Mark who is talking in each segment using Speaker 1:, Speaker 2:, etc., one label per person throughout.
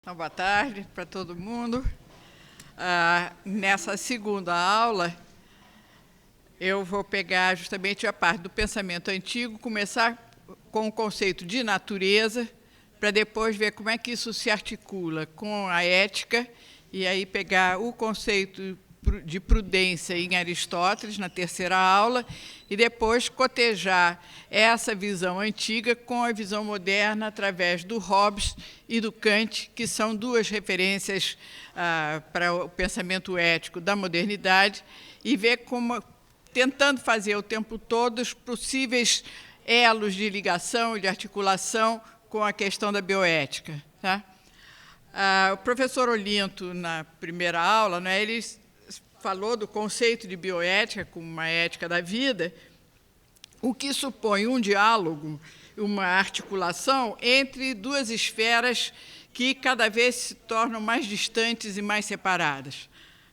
Speaker 1: Então, boa tarde para todo mundo. Nessa segunda aula, eu vou pegar justamente a parte do pensamento antigo, começar com o conceito de natureza, para depois ver como é que isso se articula com a ética, e aí pegar o conceito de prudência em Aristóteles, na terceira aula, e depois cotejar essa visão antiga com a visão moderna através do Hobbes e do Kant, que são duas referências para o pensamento ético da modernidade, e ver como, tentando fazer o tempo todo os possíveis elos de ligação e de articulação com a questão da bioética. Tá? O professor Olinto, na primeira aula, né, ele falou do conceito de bioética como uma ética da vida, o que supõe um diálogo, uma articulação entre duas esferas que cada vez se tornam mais distantes e mais separadas.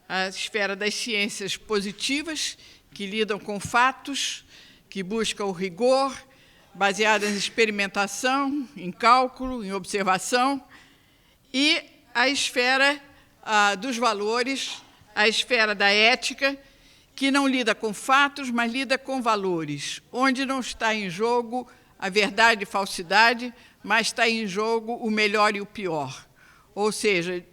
Speaker 1: A esfera das ciências positivas, que lidam com fatos, que buscam o rigor, baseadas em experimentação, em cálculo, em observação, e a esfera dos valores, a esfera da ética, que não lida com fatos, mas lida com valores, onde não está em jogo a verdade e falsidade, mas está em jogo o melhor e o pior. Ou seja,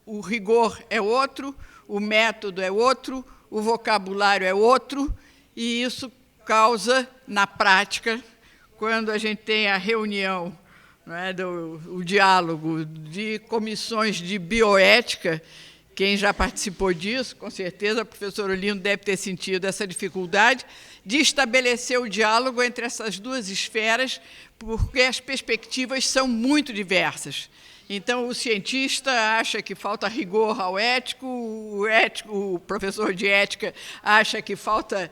Speaker 1: o rigor é outro, o método é outro, o vocabulário é outro, e isso causa, na prática, quando a gente tem a reunião, não é, o diálogo de comissões de bioética. Quem já participou disso, com certeza, o professor Olinto deve ter sentido essa dificuldade de estabelecer o diálogo entre essas duas esferas, porque as perspectivas são muito diversas. Então, o cientista acha que falta rigor ao ético, o professor de ética acha que falta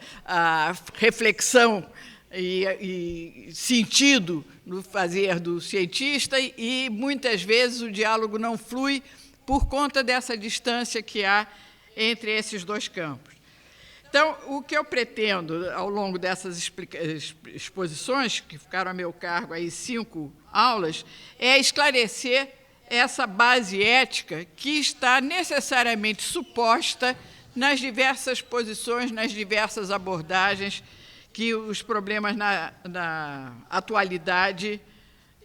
Speaker 1: reflexão e sentido no fazer do cientista, e muitas vezes o diálogo não flui por conta dessa distância que há entre esses dois campos. Então, o que eu pretendo, ao longo dessas exposições, que ficaram a meu cargo aí 5 aulas, é esclarecer essa base ética que está necessariamente suposta nas diversas posições, nas diversas abordagens que os problemas na atualidade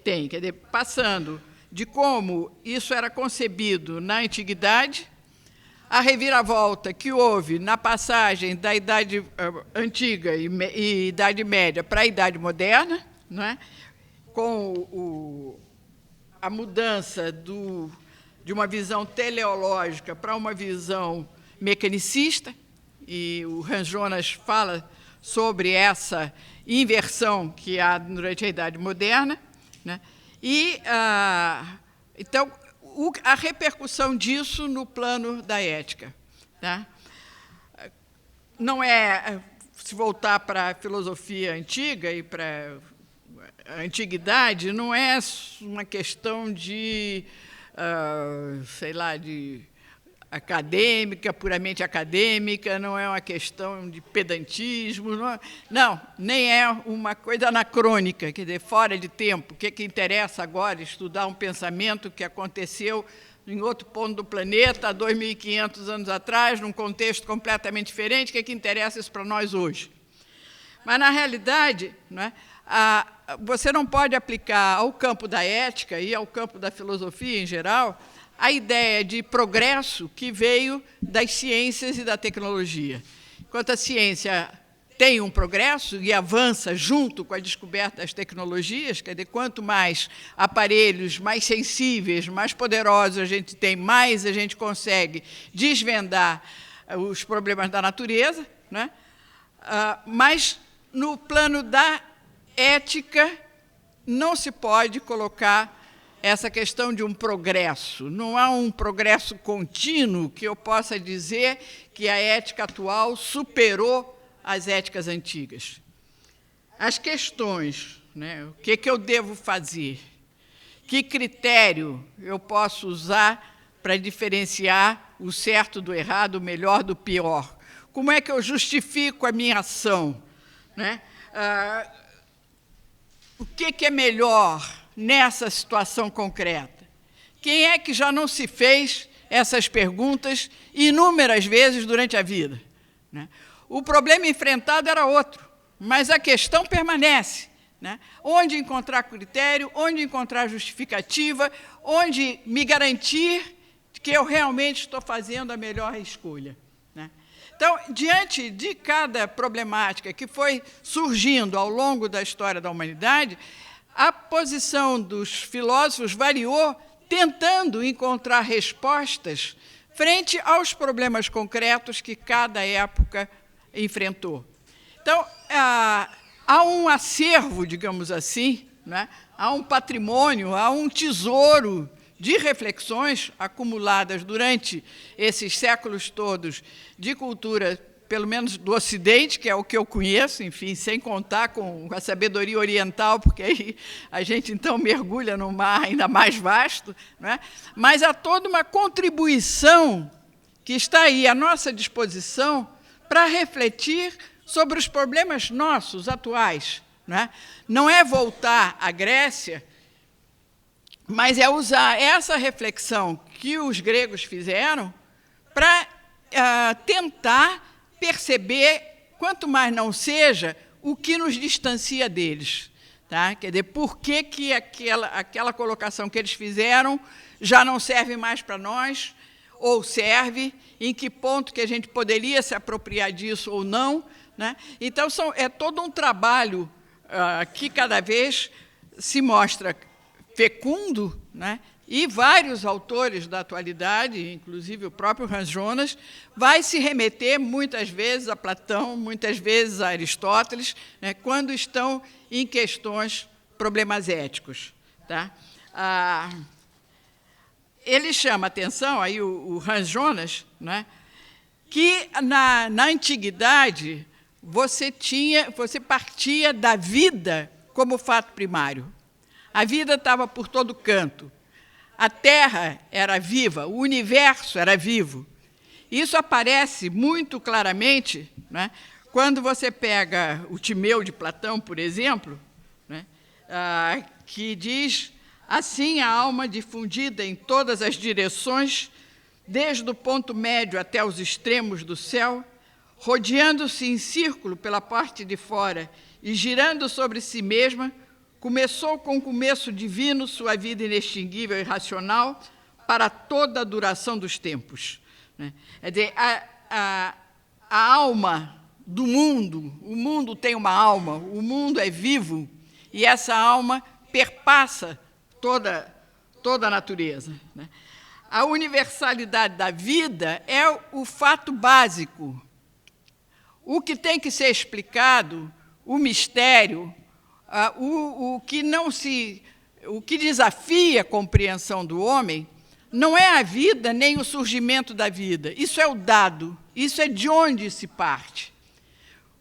Speaker 1: têm. Quer dizer, passando de como isso era concebido na antiguidade, a reviravolta que houve na passagem da Idade Antiga e Idade Média para a Idade Moderna, não é? Com a mudança de uma visão teleológica para uma visão mecanicista, e o Hans Jonas fala sobre essa inversão que há durante a Idade Moderna, né? E, então, a repercussão disso no plano da ética. Tá? Não é, se voltar para a filosofia antiga e para a antiguidade, não é uma questão de, sei lá, de acadêmica, puramente acadêmica, não é uma questão de pedantismo, não, nem é uma coisa anacrônica, quer dizer, fora de tempo. O que interessa agora? Estudar um pensamento que aconteceu em outro ponto do planeta, há 2.500 anos atrás, num contexto completamente diferente. O que interessa isso para nós hoje? Mas, na realidade, não é, você não pode aplicar ao campo da ética e ao campo da filosofia em geral a ideia de progresso que veio das ciências e da tecnologia. Enquanto a ciência tem um progresso e avança junto com a descoberta das tecnologias, quer dizer, quanto mais aparelhos mais sensíveis, mais poderosos a gente tem, mais a gente consegue desvendar os problemas da natureza, né? Mas, no plano da ética, não se pode colocar essa questão de um progresso. Não há um progresso contínuo que eu possa dizer que a ética atual superou as éticas antigas. As questões, né, o que eu devo fazer? Que critério eu posso usar para diferenciar o certo do errado, o melhor do pior? Como é que eu justifico a minha ação? Né? O que é melhor nessa situação concreta? Quem é que já não se fez essas perguntas inúmeras vezes durante a vida? Né? O problema enfrentado era outro, mas a questão permanece. Né? Onde encontrar critério, onde encontrar justificativa, onde me garantir que eu realmente estou fazendo a melhor escolha. Né? Então, diante de cada problemática que foi surgindo ao longo da história da humanidade, a posição dos filósofos variou, tentando encontrar respostas frente aos problemas concretos que cada época enfrentou. Então, há um acervo, digamos assim, né? Há um patrimônio, há um tesouro de reflexões acumuladas durante esses séculos todos de cultura, pelo menos do Ocidente, que é o que eu conheço, enfim, sem contar com a sabedoria oriental, porque aí a gente, então, mergulha num mar ainda mais vasto, né? Mas há toda uma contribuição que está aí à nossa disposição para refletir sobre os problemas nossos, atuais. Né? Não é voltar à Grécia, mas é usar essa reflexão que os gregos fizeram para tentar perceber, quanto mais não seja, o que nos distancia deles. Tá? Quer dizer, por que aquela colocação que eles fizeram já não serve mais para nós, ou serve, em que ponto que a gente poderia se apropriar disso ou não. Né? Então, é todo um trabalho que cada vez se mostra fecundo, né? E vários autores da atualidade, inclusive o próprio Hans Jonas, vai se remeter muitas vezes a Platão, muitas vezes a Aristóteles, né, quando estão em questões problemas éticos. Tá? Ele chama a atenção, aí o Hans Jonas, né, que na antiguidade você partia da vida como fato primário. A vida estava por todo canto. A Terra era viva, o universo era vivo. Isso aparece muito claramente, né, quando você pega o Timeu de Platão, por exemplo, né, que diz: assim a alma difundida em todas as direções, desde o ponto médio até os extremos do céu, rodeando-se em círculo pela parte de fora e girando sobre si mesma, começou com o começo divino sua vida inextinguível e racional para toda a duração dos tempos. Quer dizer, a alma do mundo, o mundo tem uma alma, o mundo é vivo, e essa alma perpassa toda a natureza. A universalidade da vida é o fato básico. O que tem que ser explicado, o mistério, o que desafia a compreensão do homem, não é a vida nem o surgimento da vida. Isso é o dado, isso é de onde se parte.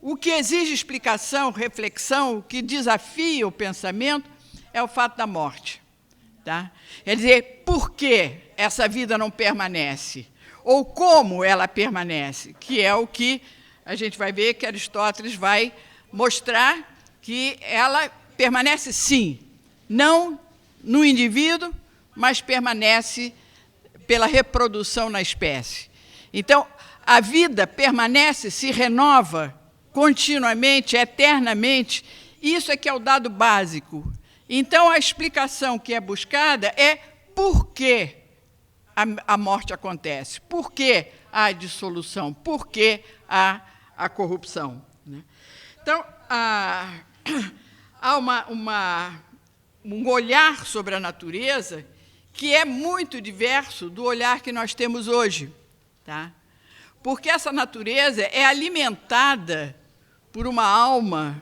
Speaker 1: O que exige explicação, reflexão, o que desafia o pensamento, é o fato da morte. Tá? Quer dizer, por que essa vida não permanece? Ou como ela permanece? Que é o que a gente vai ver que Aristóteles vai mostrar que ela permanece, sim, não no indivíduo, mas permanece pela reprodução na espécie. Então, a vida permanece, se renova continuamente, eternamente. Isso é que é o dado básico. Então, a explicação que é buscada é por que a morte acontece, por que há dissolução, por que há a corrupção. Então, há um olhar sobre a natureza que é muito diverso do olhar que nós temos hoje. Tá? Porque essa natureza é alimentada por uma alma,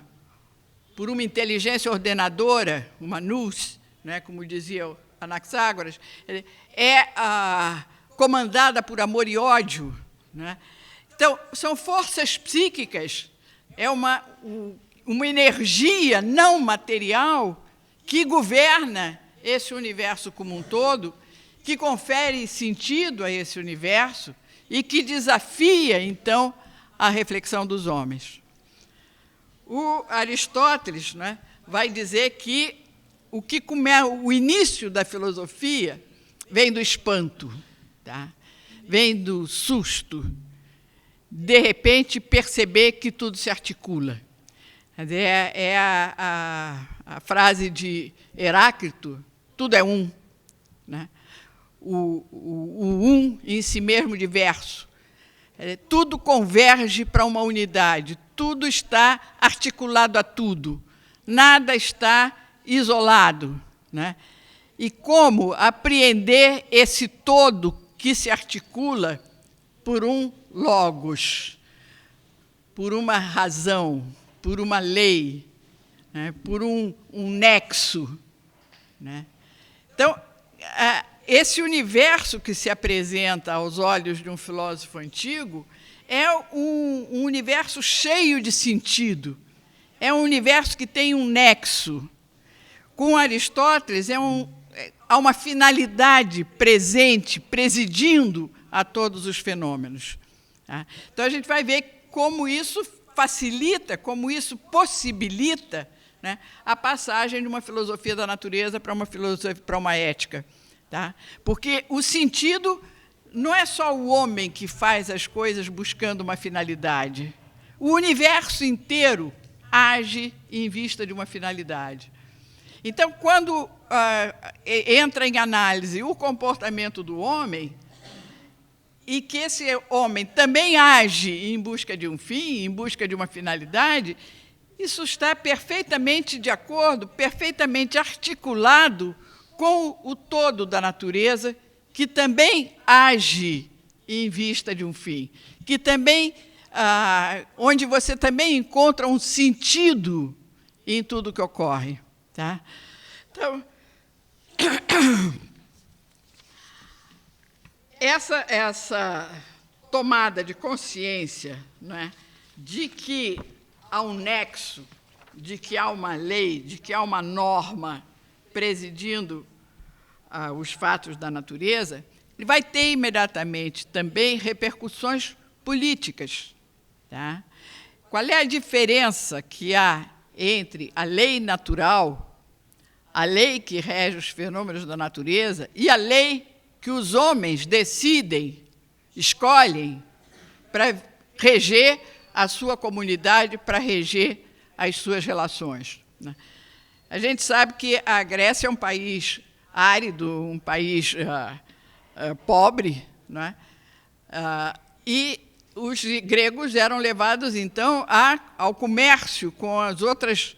Speaker 1: por uma inteligência ordenadora, uma nous, né, como dizia Anaxágoras, comandada por amor e ódio. Né? Então, são forças psíquicas, é uma energia não material que governa esse universo como um todo, que confere sentido a esse universo e que desafia, então, a reflexão dos homens. O Aristóteles, né, vai dizer que o início da filosofia vem do espanto, tá? Vem do susto, de repente perceber que tudo se articula. É a frase de Heráclito, tudo é um, né? O um em si mesmo diverso. Tudo converge para uma unidade, tudo está articulado a tudo, nada está isolado, né? E como apreender esse todo que se articula por um logos, por uma razão, por uma lei, né? Por um nexo, né? Então, esse universo que se apresenta aos olhos de um filósofo antigo é um universo cheio de sentido, é um universo que tem um nexo. Com Aristóteles, há uma finalidade presente, presidindo a todos os fenômenos. Tá? Então, a gente vai ver como isso facilita, como isso possibilita, né, a passagem de uma filosofia da natureza para uma ética. Tá? Porque o sentido não é só o homem que faz as coisas buscando uma finalidade. O universo inteiro age em vista de uma finalidade. Então, quando entra em análise o comportamento do homem, e que esse homem também age em busca de um fim, em busca de uma finalidade, isso está perfeitamente de acordo, perfeitamente articulado com o todo da natureza, que também age em vista de um fim, que também, onde você também encontra um sentido em tudo que ocorre. Tá? Então, essa tomada de consciência, né, de que há um nexo, de que há uma lei, de que há uma norma presidindo os fatos da natureza, ele vai ter imediatamente também repercussões políticas. Tá? Qual é a diferença que há entre a lei natural, a lei que rege os fenômenos da natureza, e a lei que os homens decidem, escolhem, para reger a sua comunidade, para reger as suas relações? A gente sabe que a Grécia é um país árido, um país pobre, né? E os gregos eram levados, então, ao comércio com as outras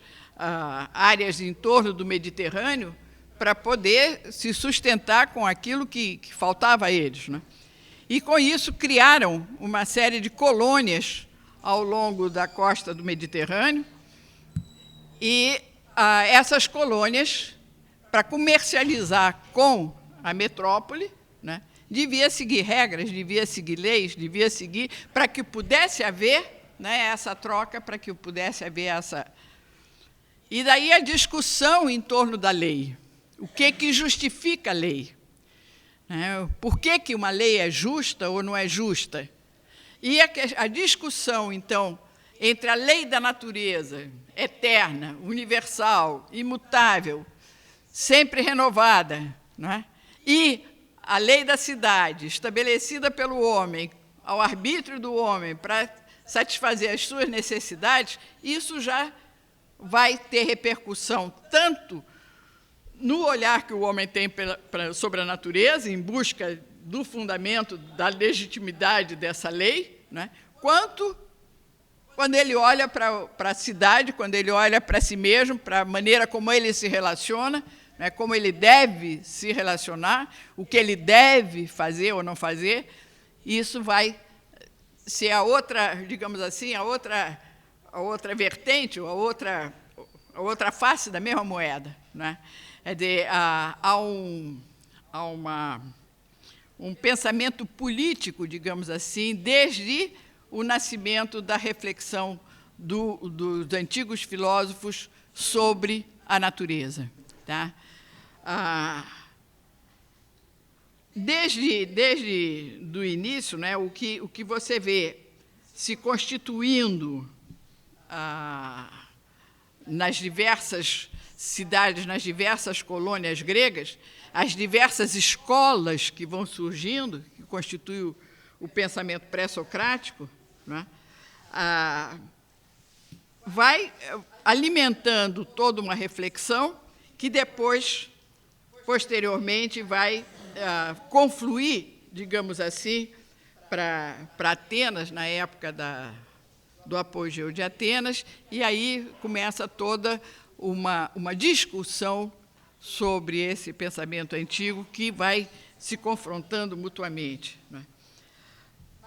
Speaker 1: áreas em torno do Mediterrâneo para poder se sustentar com aquilo que faltava a eles, né? E, com isso, criaram uma série de colônias ao longo da costa do Mediterrâneo, e essas colônias, para comercializar com a metrópole, né, devia seguir regras, devia seguir leis, devia seguir, para que pudesse haver, né, essa troca, para que pudesse haver essa... E daí a discussão em torno da lei. O que justifica a lei? Por que uma lei é justa ou não é justa? E a discussão, então, entre a lei da natureza, eterna, universal, imutável, sempre renovada, não é? E a lei da cidade, estabelecida pelo homem, ao arbítrio do homem, para satisfazer as suas necessidades, isso já vai ter repercussão tanto no olhar que o homem tem sobre a natureza, em busca do fundamento, da legitimidade dessa lei, né, quanto quando ele olha para a cidade, quando ele olha para si mesmo, para a maneira como ele se relaciona, né, como ele deve se relacionar, o que ele deve fazer ou não fazer, isso vai ser a outra, digamos assim, a outra vertente, ou a outra face da mesma moeda, né? Há um pensamento político, digamos assim, desde o nascimento da reflexão dos antigos filósofos sobre a natureza. Tá? Desde o início, né, o que você vê se constituindo nas diversas cidades, nas diversas colônias gregas, as diversas escolas que vão surgindo, que constituem o pensamento pré-socrático, né, vai alimentando toda uma reflexão que depois, posteriormente, vai confluir, digamos assim, para Atenas, na época do apogeu de Atenas, e aí começa toda uma discussão sobre esse pensamento antigo que vai se confrontando mutuamente, né?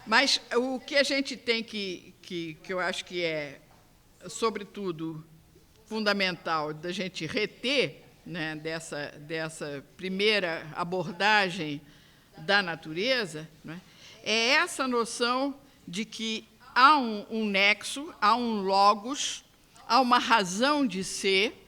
Speaker 1: Mas o que a gente tem que eu acho que é, sobretudo, fundamental da gente reter, né, dessa primeira abordagem da natureza, né, é essa noção de que há um nexo, há um logos, há uma razão de ser,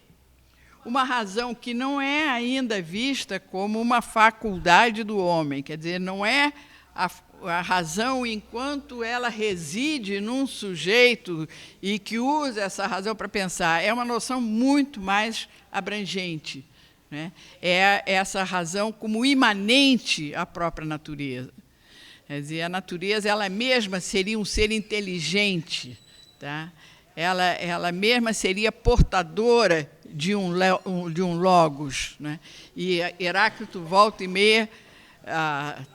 Speaker 1: uma razão que não é ainda vista como uma faculdade do homem, quer dizer, não é a razão enquanto ela reside num sujeito e que usa essa razão para pensar. É uma noção muito mais abrangente, né? É essa razão como imanente à própria natureza. Quer dizer, a natureza ela mesma seria um ser inteligente, tá? Ela mesma seria portadora de um logos, né? E Heráclito, volta e meia,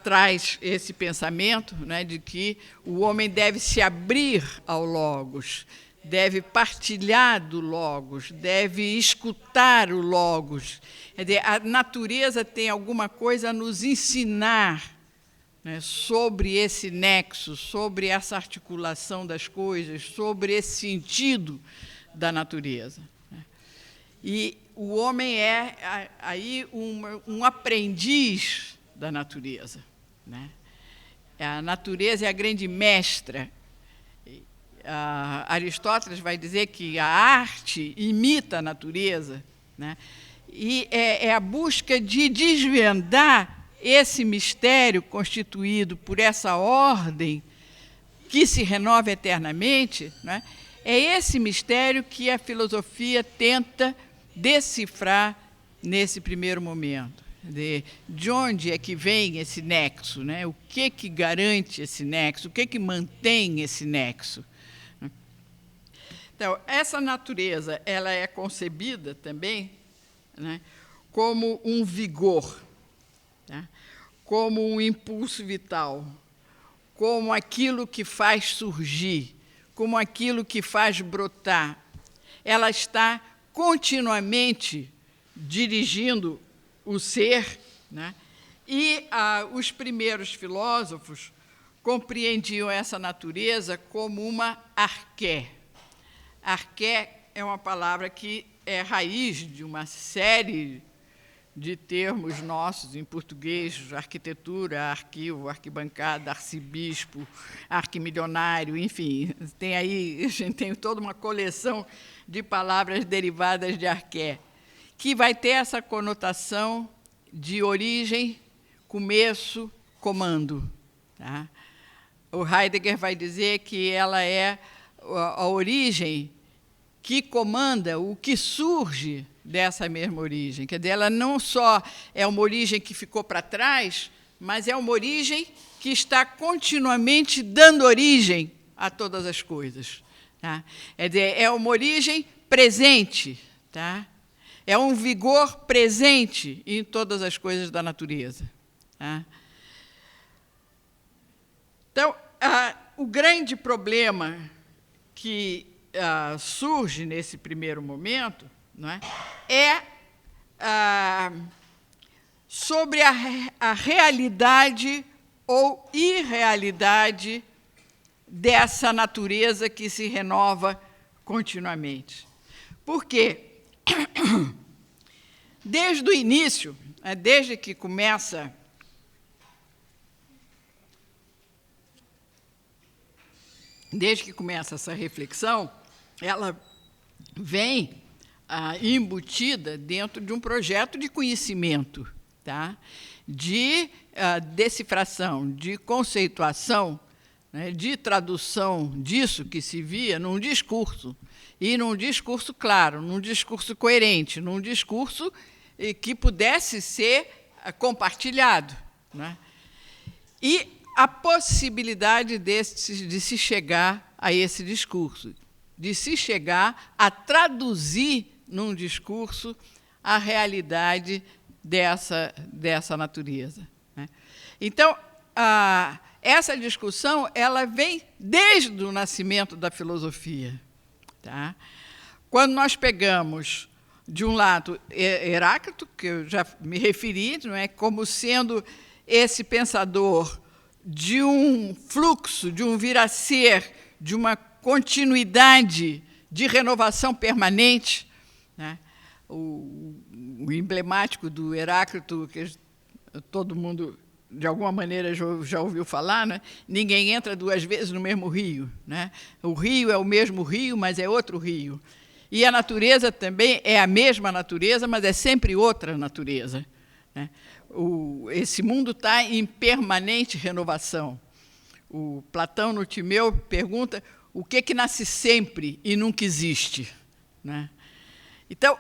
Speaker 1: traz esse pensamento, né, de que o homem deve se abrir ao logos, deve partilhar do logos, deve escutar o logos. Quer dizer, a natureza tem alguma coisa a nos ensinar, né, sobre esse nexo, sobre essa articulação das coisas, sobre esse sentido da natureza. E o homem é aí um aprendiz da natureza, né? A natureza é a grande mestra. Aristóteles vai dizer que a arte imita a natureza, né? E é a busca de desvendar esse mistério constituído por essa ordem que se renova eternamente, né? É esse mistério que a filosofia tenta decifrar nesse primeiro momento. De onde é que vem esse nexo, né? O que garante esse nexo, o que mantém esse nexo? Então, essa natureza ela é concebida também, né, como um vigor, tá? Como um impulso vital, como aquilo que faz surgir, como aquilo que faz brotar. Ela está continuamente dirigindo o ser, né? E os primeiros filósofos compreendiam essa natureza como uma arqué. Arqué é uma palavra que é raiz de uma série de termos nossos em português: arquitetura, arquivo, arquibancada, arcebispo, arquimilionário, enfim, tem aí, a gente tem toda uma coleção de palavras derivadas de arqué, que vai ter essa conotação de origem, começo, comando, tá? O Heidegger vai dizer que ela é a origem que comanda o que surge dessa mesma origem. Quer dizer, ela não só é uma origem que ficou para trás, mas é uma origem que está continuamente dando origem a todas as coisas, tá? Quer dizer, é uma origem presente, tá? É um vigor presente em todas as coisas da natureza, tá? Então, o grande problema que surge nesse primeiro momento, não é sobre a realidade ou irrealidade dessa natureza que se renova continuamente. Por quê? Desde o início, desde que começa essa reflexão, ela vem embutida dentro de um projeto de conhecimento, tá? De decifração, de conceituação, né, de tradução disso que se via num discurso, e num discurso claro, num discurso coerente, num discurso que pudesse ser compartilhado, né? E a possibilidade de se chegar a esse discurso, de se chegar a traduzir num discurso a realidade dessa natureza, né? Então, essa discussão ela vem desde o nascimento da filosofia, tá? Quando nós pegamos, de um lado, Heráclito, que eu já me referi, não é, como sendo esse pensador de um fluxo, de um vir a ser, de uma continuidade de renovação permanente, né? O emblemático do Heráclito, que todo mundo, de alguma maneira, já ouviu falar, né? Ninguém entra 2 vezes no mesmo rio, né? O rio é o mesmo rio, mas é outro rio. E a natureza também é a mesma natureza, mas é sempre outra natureza, né? Esse mundo está em permanente renovação. O Platão, no Timeu, pergunta o que nasce sempre e nunca existe, né? Então,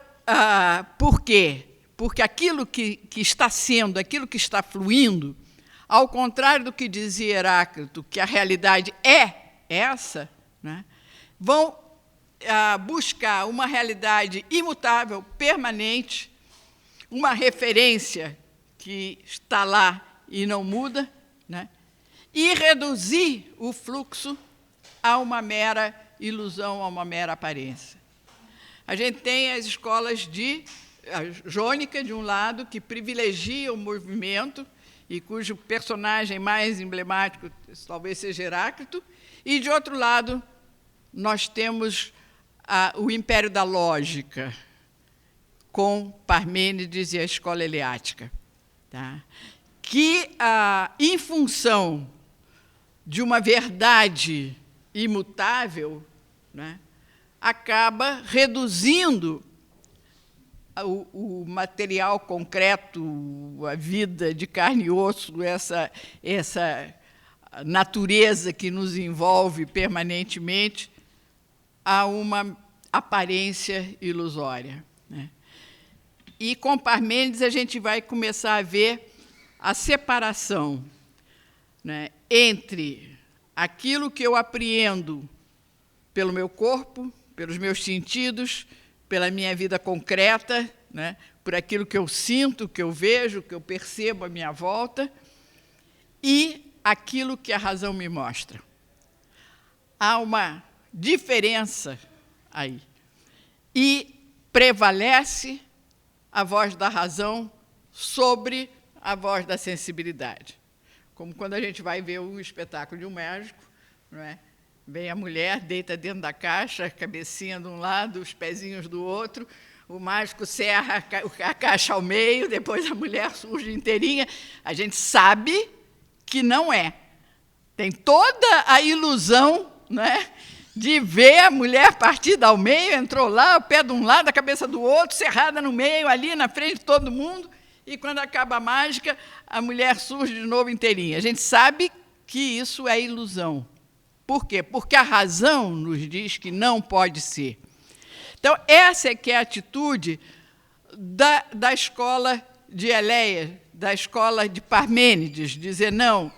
Speaker 1: por quê? Porque aquilo que está sendo, aquilo que está fluindo, ao contrário do que dizia Heráclito, que a realidade é essa, né, vão buscar uma realidade imutável, permanente, uma referência que está lá e não muda, né, e reduzir o fluxo a uma mera ilusão, a uma mera aparência. A gente tem as escolas jônica, de um lado, que privilegia o movimento e cujo personagem mais emblemático talvez seja Heráclito, e, de outro lado, nós temos o império da lógica, com Parmênides e a escola eleática, tá? Que, em função de uma verdade imutável, né, acaba reduzindo o material concreto, a vida de carne e osso, essa natureza que nos envolve permanentemente, a uma aparência ilusória, né? E com Parmênides a gente vai começar a ver a separação, né, entre aquilo que eu apreendo pelo meu corpo, pelos meus sentidos, pela minha vida concreta, né, por aquilo que eu sinto, que eu vejo, que eu percebo à minha volta, e aquilo que a razão me mostra. Há uma diferença aí. E prevalece a voz da razão sobre a voz da sensibilidade. Como quando a gente vai ver o espetáculo de um mágico, não é? Vem a mulher, deita dentro da caixa, a cabecinha de um lado, os pezinhos do outro, o mágico serra a caixa ao meio, depois a mulher surge inteirinha. A gente sabe que não é. Tem toda a ilusão, né, de ver a mulher partida ao meio, entrou lá, o pé de um lado, a cabeça do outro, cerrada no meio, ali na frente de todo mundo, e quando acaba a mágica, a mulher surge de novo inteirinha. A gente sabe que isso é ilusão. Por quê? Porque a razão nos diz que não pode ser. Então, essa é que é a atitude da escola de Eleia, da escola de Parmênides, dizer não.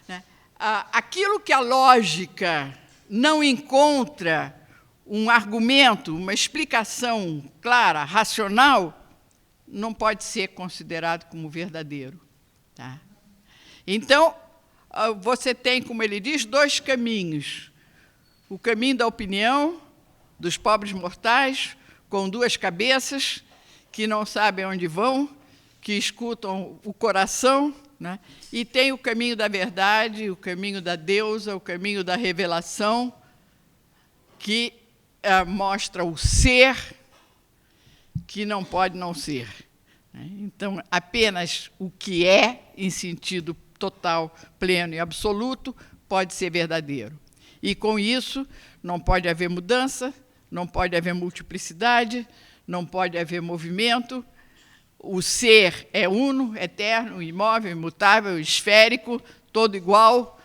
Speaker 1: Né? Aquilo que a lógica não encontra um argumento, uma explicação clara, racional, não pode ser considerado como verdadeiro, tá? Então, você tem, como ele diz, 2 caminhos. O caminho da opinião, dos pobres mortais, com 2 cabeças, que não sabem onde vão, que escutam o coração, né? E tem o caminho da verdade, o caminho da deusa, o caminho da revelação, que mostra o ser que não pode não ser, né? Então, apenas o que é, em sentido total, pleno e absoluto, pode ser verdadeiro. E, com isso, não pode haver mudança, não pode haver multiplicidade, não pode haver movimento. O ser é uno, eterno, imóvel, imutável, esférico, todo igual.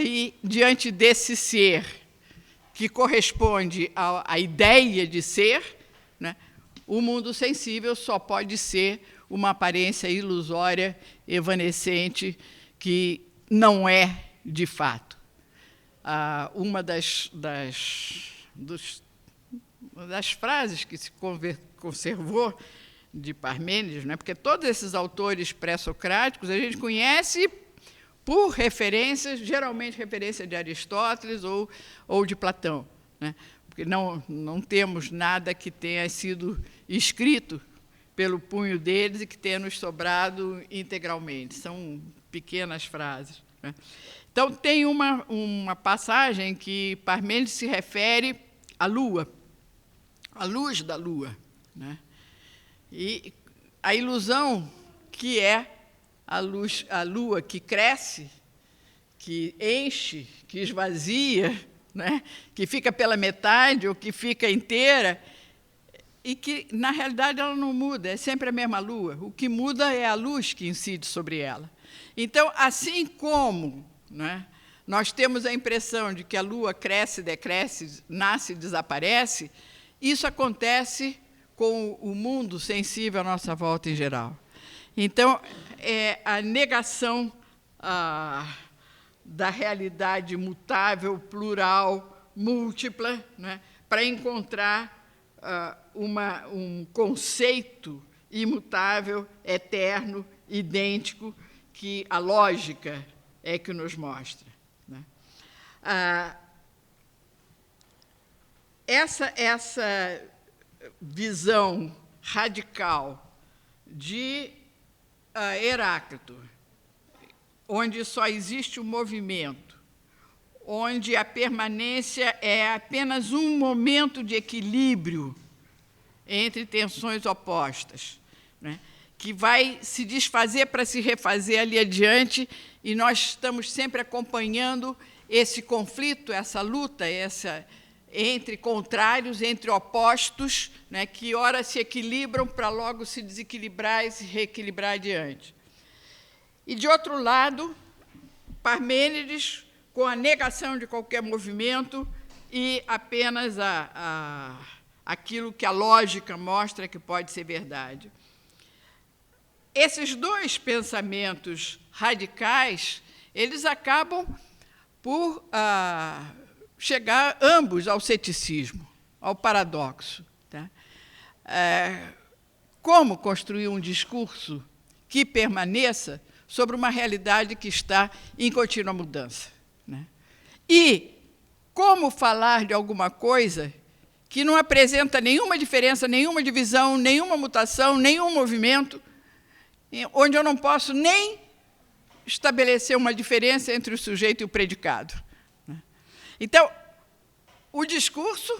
Speaker 1: E, diante desse ser, que corresponde à ideia de ser, né, o mundo sensível só pode ser uma aparência ilusória, evanescente, que não é de fato. Uma das frases que se conservou de Parmênides, né, porque todos esses autores pré-socráticos a gente conhece por referências, geralmente referência de Aristóteles ou de Platão, né, porque não temos nada que tenha sido escrito pelo punho deles e que tenha nos sobrado integralmente. São pequenas frases, né. Então, tem uma passagem que Parmênides se refere à lua, à luz da lua, né? E a ilusão que é a lua que cresce, que enche, que esvazia, né? Que fica pela metade ou que fica inteira, e que, na realidade, ela não muda, é sempre a mesma lua. O que muda é a luz que incide sobre ela. Então, assim como, né, nós temos a impressão de que a lua cresce, decresce, nasce e desaparece, isso acontece com o mundo sensível à nossa volta em geral. Então, é a negação da realidade mutável, plural, múltipla, né, para encontrar um conceito imutável, eterno, idêntico, que a lógica é que nos mostra, né? Essa visão radical de Heráclito, onde só existe o movimento, onde a permanência é apenas um momento de equilíbrio entre tensões opostas, né, que vai se desfazer para se refazer ali adiante, e nós estamos sempre acompanhando esse conflito, essa luta, entre contrários, entre opostos, né, que ora se equilibram para logo se desequilibrar e se reequilibrar adiante. E, de outro lado, Parmênides, com a negação de qualquer movimento e apenas aquilo que a lógica mostra que pode ser verdade. Esses dois pensamentos radicais, eles acabam por chegar ambos ao ceticismo, ao paradoxo, tá? Como construir um discurso que permaneça sobre uma realidade que está em contínua mudança, né? E como falar de alguma coisa que não apresenta nenhuma diferença, nenhuma divisão, nenhuma mutação, nenhum movimento, onde eu não posso nem estabelecer uma diferença entre o sujeito e o predicado, né? Então, o discurso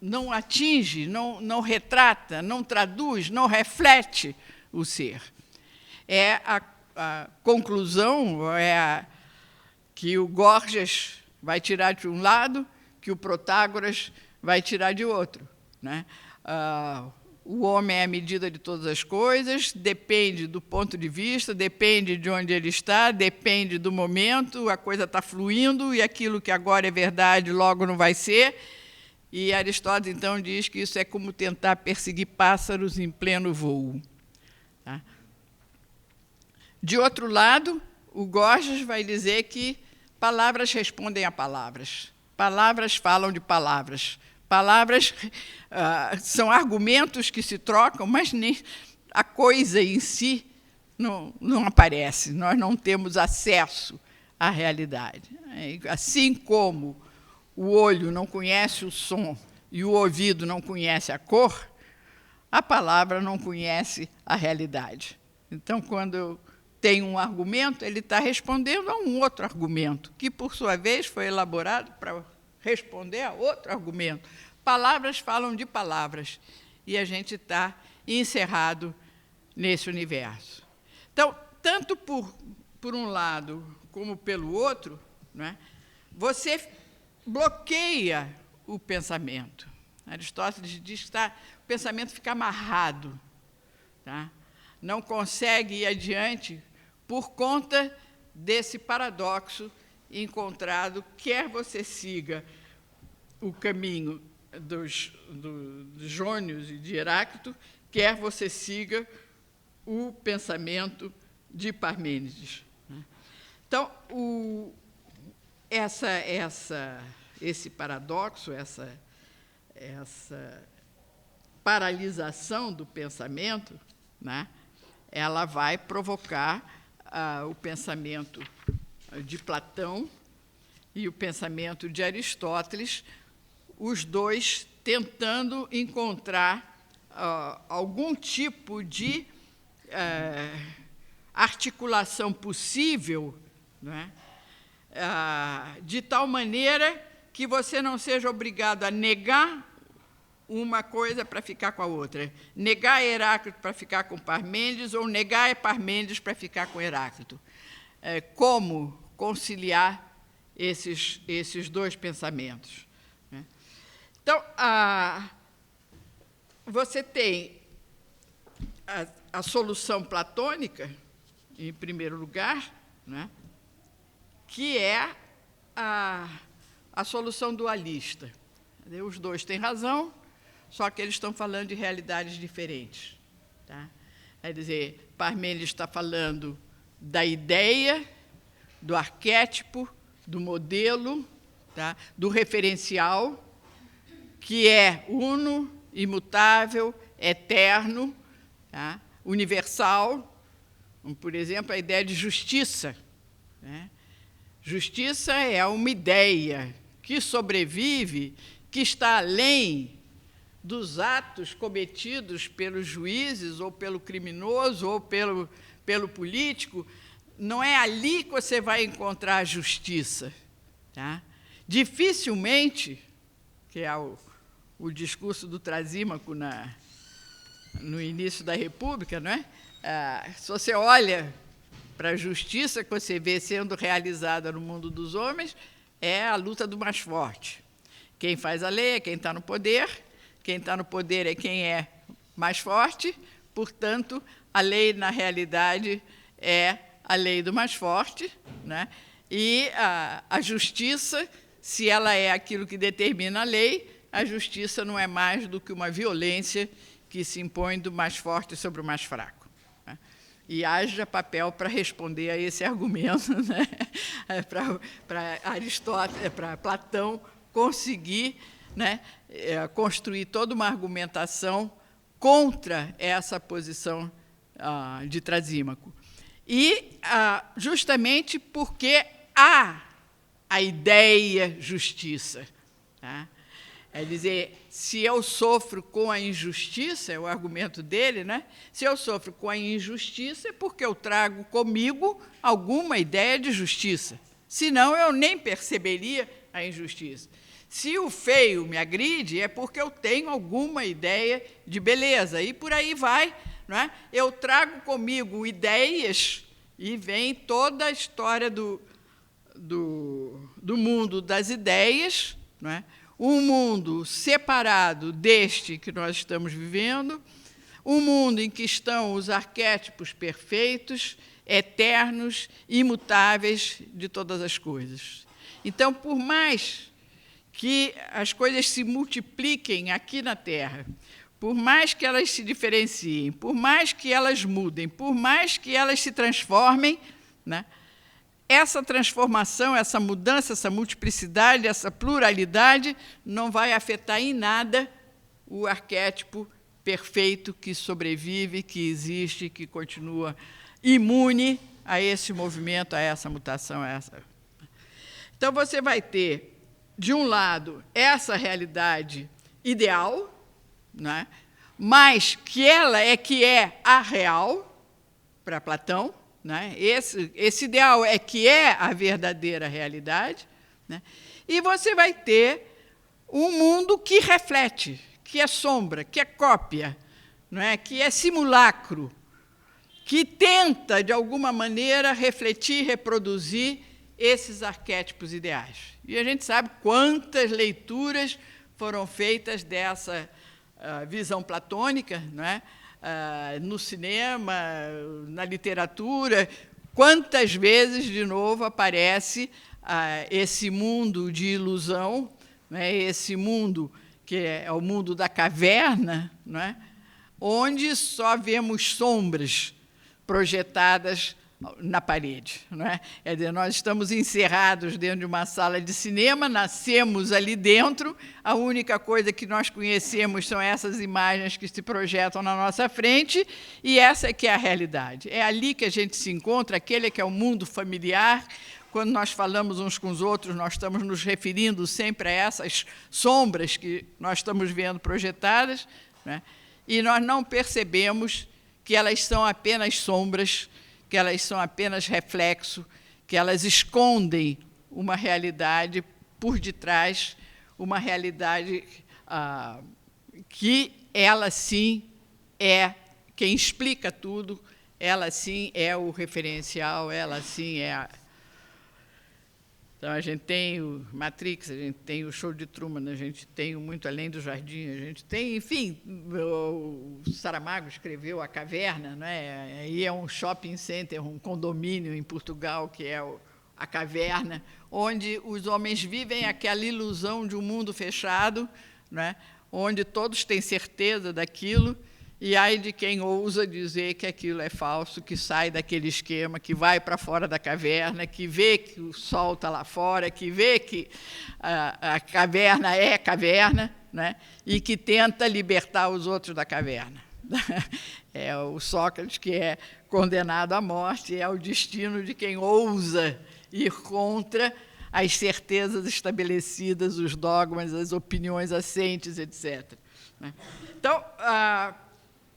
Speaker 1: não atinge, não retrata, não traduz, não reflete o ser. É a conclusão, que o Gorgias vai tirar de um lado, que o Protágoras vai tirar de outro, né? O homem é a medida de todas as coisas, depende do ponto de vista, depende de onde ele está, depende do momento, a coisa está fluindo, e aquilo que agora é verdade logo não vai ser. E Aristóteles, então, diz que isso é como tentar perseguir pássaros em pleno voo, tá? De outro lado, o Gorgias vai dizer que palavras respondem a palavras, palavras falam de palavras, palavras são argumentos que se trocam, mas nem a coisa em si não aparece, nós não temos acesso à realidade. Assim como o olho não conhece o som e o ouvido não conhece a cor, a palavra não conhece a realidade. Então, quando tem um argumento, ele está respondendo a um outro argumento, que, por sua vez, foi elaborado para responder a outro argumento. Palavras falam de palavras, e a gente está encerrado nesse universo. Então, tanto por um lado como pelo outro, né, você bloqueia o pensamento. Aristóteles diz que o pensamento fica amarrado, tá? Não consegue ir adiante por conta desse paradoxo encontrado, quer você siga o caminho dos Jônios e de Heráclito, quer você siga o pensamento de Parmênides. Então, esse paradoxo, essa paralisação do pensamento, né, ela vai provocar o pensamento de Platão e o pensamento de Aristóteles, os dois tentando encontrar algum tipo de articulação possível, né, de tal maneira que você não seja obrigado a negar uma coisa para ficar com a outra. Negar Heráclito para ficar com Parmênides ou negar Parmênides para ficar com Heráclito. Como conciliar esses dois pensamentos? Né? Então, você tem a solução platônica, em primeiro lugar, né, que é a solução dualista. Os dois têm razão, só que eles estão falando de realidades diferentes. Tá? Quer dizer, Parmênides está falando da ideia, do arquétipo, do modelo, tá? Do referencial, que é uno, imutável, eterno, tá? Universal. Por exemplo, a ideia de justiça. Né? Justiça é uma ideia que sobrevive, que está além dos atos cometidos pelos juízes, ou pelo criminoso, ou pelo político. Não é ali que você vai encontrar a justiça. Tá? Dificilmente, que é o discurso do Trasímaco no início da República, não é? Se você olha para a justiça que você vê sendo realizada no mundo dos homens, é a luta do mais forte. Quem faz a lei é quem está no poder, quem está no poder é quem é mais forte, portanto, a lei, na realidade, é a lei do mais forte, né? E a justiça, se ela é aquilo que determina a lei, a justiça não é mais do que uma violência que se impõe do mais forte sobre o mais fraco. Né? E haja papel para responder a esse argumento, né? Para Aristóteles, para Platão conseguir, né, construir toda uma argumentação contra essa posição de Trasímaco. E justamente porque há a ideia justiça. Tá? É dizer, se eu sofro com a injustiça, é o argumento dele, né? Se eu sofro com a injustiça é porque eu trago comigo alguma ideia de justiça. Senão, eu nem perceberia a injustiça. Se o feio me agride, é porque eu tenho alguma ideia de beleza. E por aí vai. Não é? Eu trago comigo ideias, e vem toda a história do mundo das ideias, não é? Um mundo separado deste que nós estamos vivendo, um mundo em que estão os arquétipos perfeitos, eternos, imutáveis de todas as coisas. Então, por mais que as coisas se multipliquem aqui na Terra, por mais que elas se diferenciem, por mais que elas mudem, por mais que elas se transformem, né, essa transformação, essa mudança, essa multiplicidade, essa pluralidade não vai afetar em nada o arquétipo perfeito que sobrevive, que existe, que continua imune a esse movimento, a essa mutação. Então, você vai ter, de um lado, essa realidade ideal, né, mas que ela que é a real, para Platão, né? Esse ideal que é a verdadeira realidade, né? E você vai ter um mundo que reflete, que é sombra, que é cópia, não é? Que é simulacro, que tenta, de alguma maneira, refletir, reproduzir esses arquétipos ideais. E a gente sabe quantas leituras foram feitas dessa visão platônica, não é? No cinema, na literatura, quantas vezes, de novo, aparece esse mundo de ilusão, né? Esse mundo que é o mundo da caverna, não é? onde só vemos sombras projetadas na parede, não é? Quer dizer, nós estamos encerrados dentro de uma sala de cinema, nascemos ali dentro, a única coisa que nós conhecemos são essas imagens que se projetam na nossa frente, e essa é que é a realidade. É ali que a gente se encontra, aquele que é o mundo familiar. Quando nós falamos uns com os outros, nós estamos nos referindo sempre a essas sombras que nós estamos vendo projetadas, né? E nós não percebemos que elas são apenas sombras, que elas são apenas reflexo, que elas escondem uma realidade por detrás, uma realidade que ela sim é quem explica tudo, ela sim é o referencial, ela sim é a... Então, a gente tem o Matrix, a gente tem o Show de Truman, a gente tem o Muito Além do Jardim, a gente tem, enfim, o Saramago escreveu A Caverna, não é? Aí é um shopping center, um condomínio em Portugal, que é a Caverna, onde os homens vivem aquela ilusão de um mundo fechado, não é? Onde todos têm certeza daquilo, e ai de quem ousa dizer que aquilo é falso, que sai daquele esquema, que vai para fora da caverna, que vê que o sol está lá fora, que vê que a caverna é caverna, né? E que tenta libertar os outros da caverna. É o Sócrates que é condenado à morte, é o destino de quem ousa ir contra as certezas estabelecidas, os dogmas, as opiniões assentes, etc. Então,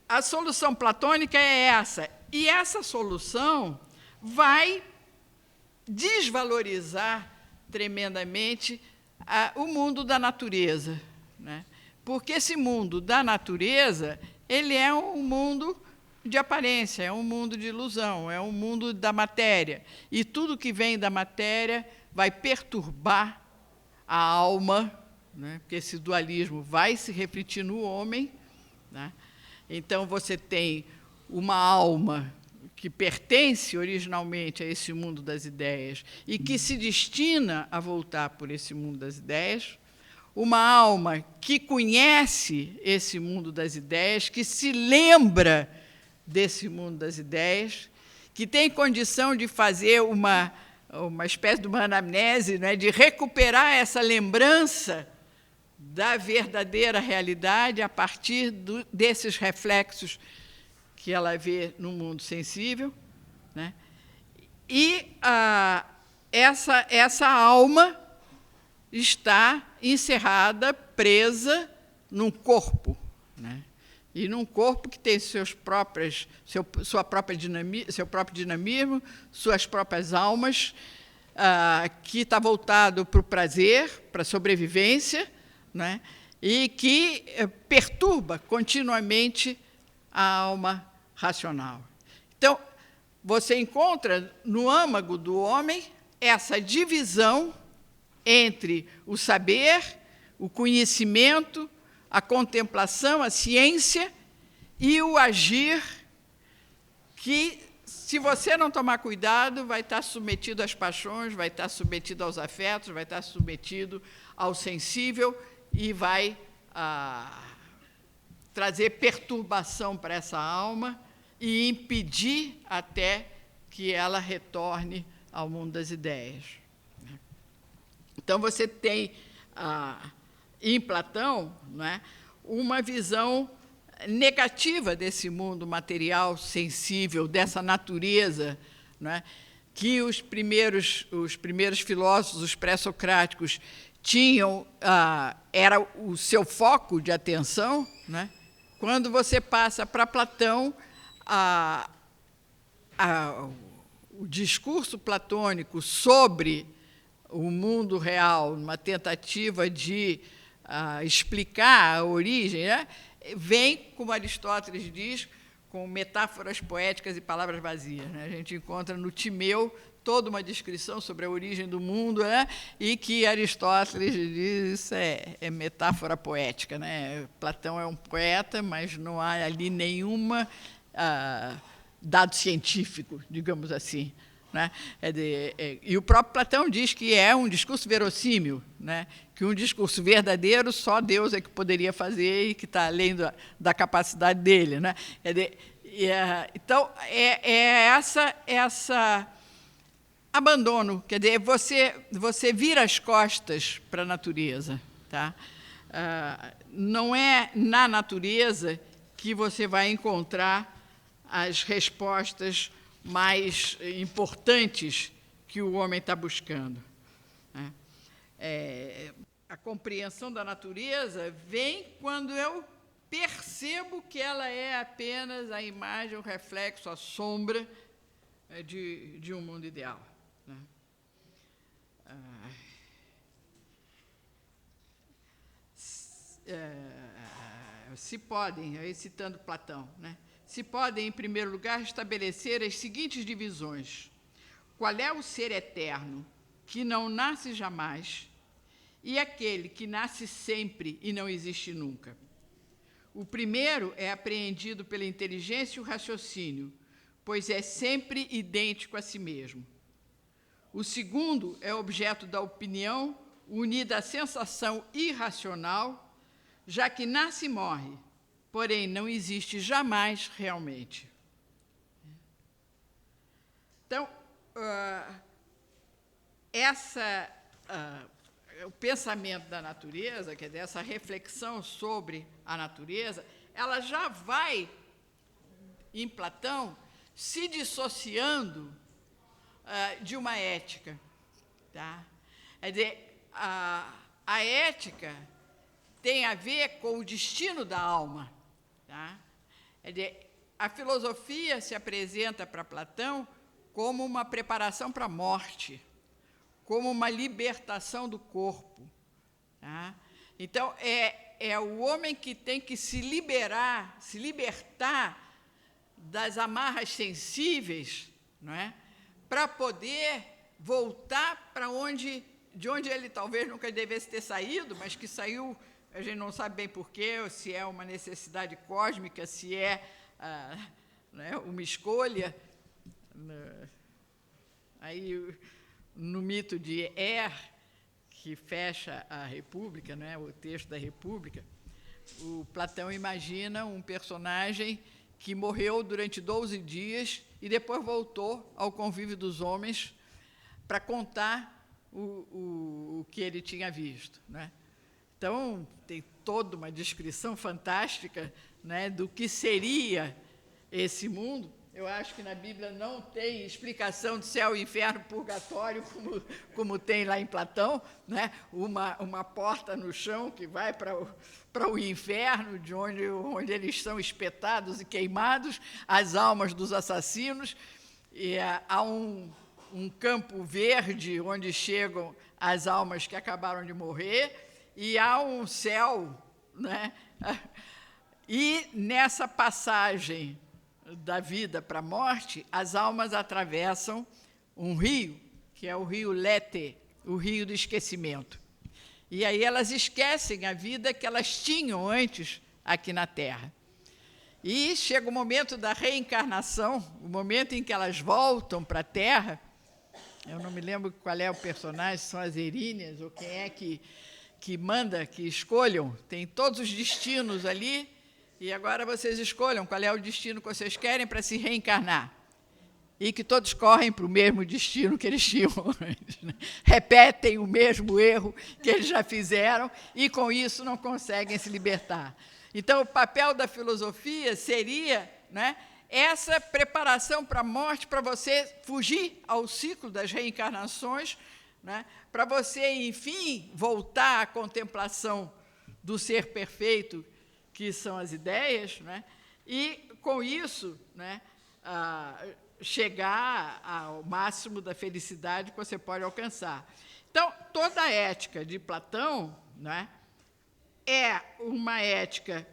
Speaker 1: a solução platônica é essa, e essa solução vai desvalorizar tremendamente o mundo da natureza, né? Porque esse mundo da natureza, ele é um mundo de aparência, é um mundo de ilusão, é um mundo da matéria, e tudo que vem da matéria vai perturbar a alma, né? Porque esse dualismo vai se refletir no homem, né? Então, você tem uma alma que pertence originalmente a esse mundo das ideias e que se destina a voltar por esse mundo das ideias, uma alma que conhece esse mundo das ideias, que se lembra desse mundo das ideias, que tem condição de fazer uma espécie de uma anamnese, né, de recuperar essa lembrança da verdadeira realidade a partir desses reflexos que ela vê no mundo sensível, né? E essa alma está encerrada, presa num corpo, né? E num corpo que tem seu próprio dinamismo, suas próprias almas, que está voltado para o prazer, para a sobrevivência, né? E que perturba continuamente a alma racional. Então, você encontra no âmago do homem essa divisão entre o saber, o conhecimento, a contemplação, a ciência e o agir, que, se você não tomar cuidado, vai estar submetido às paixões, vai estar submetido aos afetos, vai estar submetido ao sensível, e vai trazer perturbação para essa alma e impedir até que ela retorne ao mundo das ideias. Então, você tem, em Platão, não é, uma visão negativa desse mundo material, sensível, dessa natureza, não é, que os primeiros filósofos, os pré-socráticos, tinham, era o seu foco de atenção, né? Quando você passa para Platão, o discurso platônico sobre o mundo real, uma tentativa de explicar a origem, né? Vem, como Aristóteles diz, com metáforas poéticas e palavras vazias, né? A gente encontra no Timeu toda uma descrição sobre a origem do mundo, né? E que Aristóteles diz isso é metáfora poética, né? Platão é um poeta, mas não há ali nenhuma dado científico, digamos assim, né? E o próprio Platão diz que é um discurso verossímil, né? Que um discurso verdadeiro só Deus é que poderia fazer e que está além da capacidade dele, né? Então, essa abandono, quer dizer, você vira as costas para a natureza. Tá? Não é na natureza que você vai encontrar as respostas mais importantes que o homem está buscando. Né? A compreensão da natureza vem quando eu percebo que ela é apenas a imagem, o reflexo, a sombra de um mundo ideal. Né? Se podem, aí citando Platão, né? Se podem, em primeiro lugar, estabelecer as seguintes divisões. Qual é o ser eterno que não nasce jamais e aquele que nasce sempre e não existe nunca? O primeiro é apreendido pela inteligência e o raciocínio, pois é sempre idêntico a si mesmo. O segundo é objeto da opinião, unida à sensação irracional, já que nasce e morre, porém não existe jamais realmente. Então, o pensamento da natureza, quer dizer, essa reflexão sobre a natureza, ela já vai, em Platão, se dissociando de uma ética. Tá? Quer dizer, a ética tem a ver com o destino da alma. Tá? Quer dizer, a filosofia se apresenta para Platão como uma preparação para a morte, como uma libertação do corpo. Tá? Então, é o homem que tem que se libertar das amarras sensíveis, não é? Para poder voltar de onde ele talvez nunca devesse ter saído, mas que saiu, a gente não sabe bem porquê, se é uma necessidade cósmica, se é né, uma escolha. Aí, no mito de que fecha a República, né, o texto da República, o Platão imagina um personagem que morreu durante 12 dias e depois voltou ao convívio dos homens para contar o que ele tinha visto. Né? Então, tem toda uma descrição fantástica, né, do que seria esse mundo. Eu acho que na Bíblia não tem explicação de céu, inferno, purgatório, como tem lá em Platão, né? Uma porta no chão que vai para o inferno, de onde eles são espetados e queimados, as almas dos assassinos, e há um campo verde onde chegam as almas que acabaram de morrer, e há um céu, né? E nessa passagem da vida para a morte, as almas atravessam um rio, que é o rio Lete, o rio do esquecimento. E aí elas esquecem a vida que elas tinham antes aqui na Terra. E chega o momento da reencarnação, o momento em que elas voltam para a Terra. Eu não me lembro qual é o personagem, são as Eríneas, ou quem é que manda que escolham. Tem todos os destinos ali. E agora vocês escolham qual é o destino que vocês querem para se reencarnar. E que todos correm para o mesmo destino que eles tinham antes. Né? Repetem o mesmo erro que eles já fizeram e, com isso, não conseguem se libertar. Então, o papel da filosofia seria, né, essa preparação para a morte, para você fugir ao ciclo das reencarnações, né, para você, enfim, voltar à contemplação do ser perfeito, que são as ideias, né? E, com isso, né, chegar ao máximo da felicidade que você pode alcançar. Então, toda a ética de Platão, né, é uma ética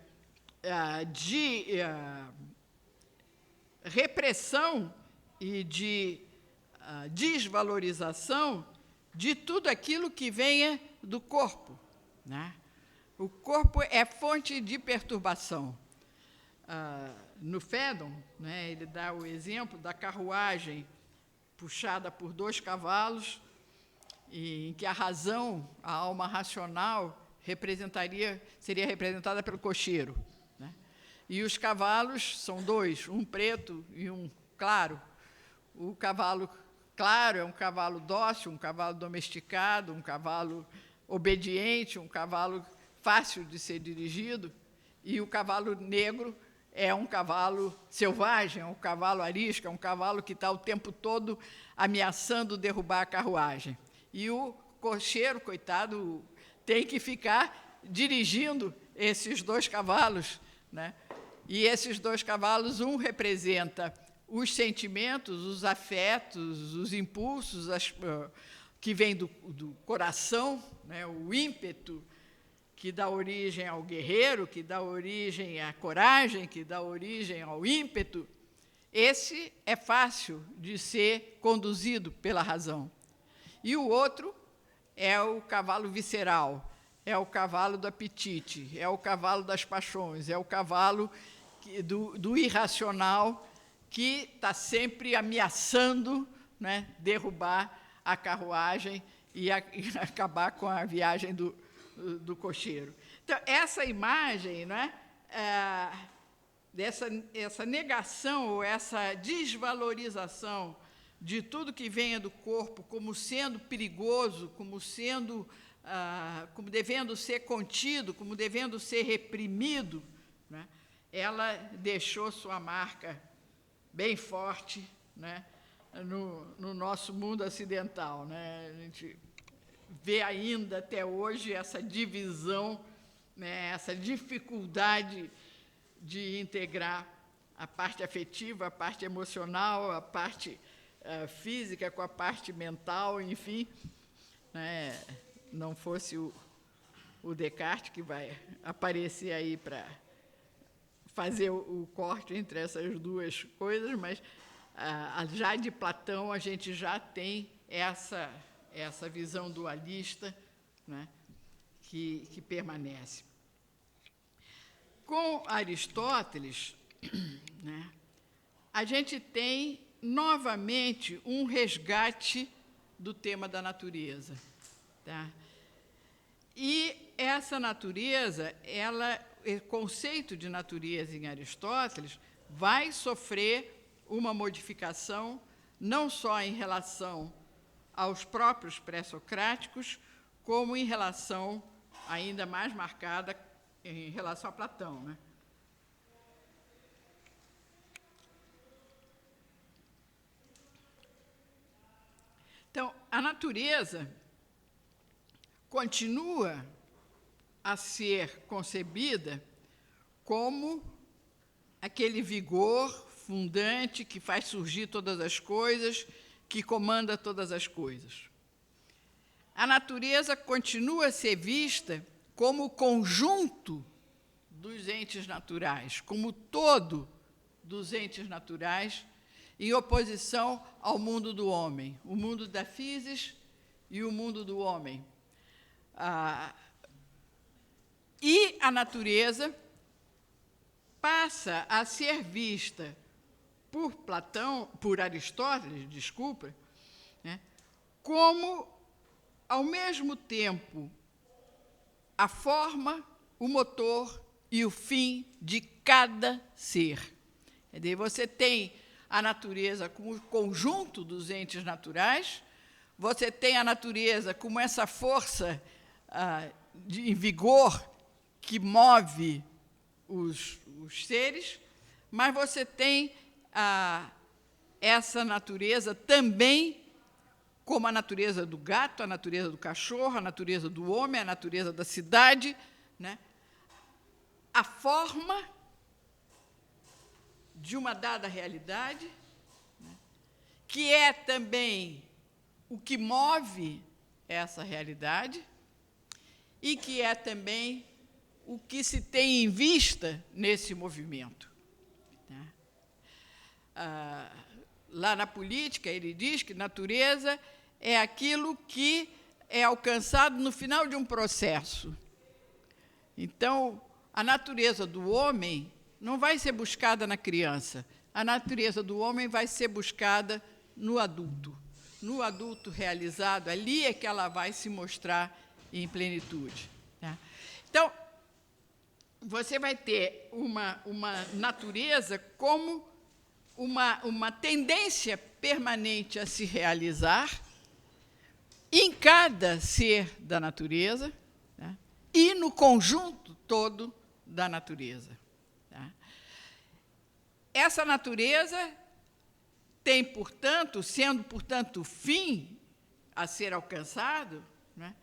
Speaker 1: de repressão e de desvalorização de tudo aquilo que venha do corpo, né? O corpo é fonte de perturbação. No Fédon, né, ele dá o exemplo da carruagem puxada por 2 cavalos, em que a razão, a alma racional, seria representada pelo cocheiro, né? E os cavalos são 2, um preto e um claro. O cavalo claro é um cavalo dócil, um cavalo domesticado, um cavalo obediente, um cavalo fácil de ser dirigido, e o cavalo negro é um cavalo selvagem, é um cavalo arisco, é um cavalo que está o tempo todo ameaçando derrubar a carruagem. E o cocheiro, coitado, tem que ficar dirigindo esses 2 cavalos, né? E esses 2 cavalos, um representa os sentimentos, os afetos, os impulsos que vêm do coração, né? O ímpeto que dá origem ao guerreiro, que dá origem à coragem, que dá origem ao ímpeto. Esse é fácil de ser conduzido pela razão. E o outro é o cavalo visceral, é o cavalo do apetite, é o cavalo das paixões, é o cavalo do irracional, que está sempre ameaçando, né, derrubar a carruagem e acabar com a viagem do cocheiro. Então, essa imagem, né, essa negação, ou essa desvalorização de tudo que venha do corpo como sendo perigoso, como devendo ser contido, como devendo ser reprimido, né, ela deixou sua marca bem forte, né, no nosso mundo ocidental, né? A gente vê ainda até hoje essa divisão, né, essa dificuldade de integrar a parte afetiva, a parte emocional, a parte física com a parte mental, enfim, né? Não fosse o Descartes, que vai aparecer aí para fazer o corte entre essas 2 coisas, mas já de Platão a gente já tem essa visão dualista, né, que permanece. Com Aristóteles, né, a gente tem novamente um resgate do tema da natureza, tá? E essa natureza, o conceito de natureza em Aristóteles vai sofrer uma modificação não só em relação aos próprios pré-socráticos, como em relação, ainda mais marcada, em relação a Platão, né? Então, a natureza continua a ser concebida como aquele vigor fundante que faz surgir todas as coisas, que comanda todas as coisas. A natureza continua a ser vista como o conjunto dos entes naturais, como todo dos entes naturais, em oposição ao mundo do homem, o mundo da physis e o mundo do homem. E a natureza passa a ser vista por Aristóteles, desculpa, né, como, ao mesmo tempo, a forma, o motor e o fim de cada ser. Quer dizer, você tem a natureza como o conjunto dos entes naturais, você tem a natureza como essa força em vigor que move os seres, mas você tem essa natureza também como a natureza do gato, a natureza do cachorro, a natureza do homem, a natureza da cidade, né? A forma de uma dada realidade, né, que é também o que move essa realidade e que é também o que se tem em vista nesse movimento. Né? Lá na política, ele diz que natureza é aquilo que é alcançado no final de um processo. Então, a natureza do homem não vai ser buscada na criança, a natureza do homem vai ser buscada no adulto. No adulto realizado, ali é que ela vai se mostrar em plenitude. Tá? Então, você vai ter uma natureza como uma tendência permanente a se realizar em cada ser da natureza, tá? E no conjunto todo da natureza. Tá? Essa natureza tem, portanto, sendo, portanto, o fim a ser alcançado, né,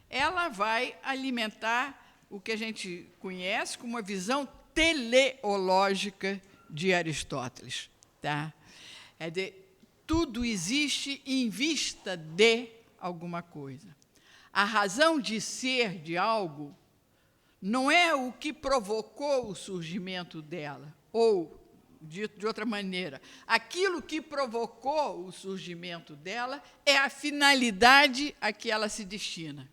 Speaker 1: ela vai alimentar o que a gente conhece como uma visão teleológica de Aristóteles. Tá? Tudo existe em vista de alguma coisa. A razão de ser de algo não é o que provocou o surgimento dela, ou, de outra maneira, aquilo que provocou o surgimento dela é a finalidade a que ela se destina.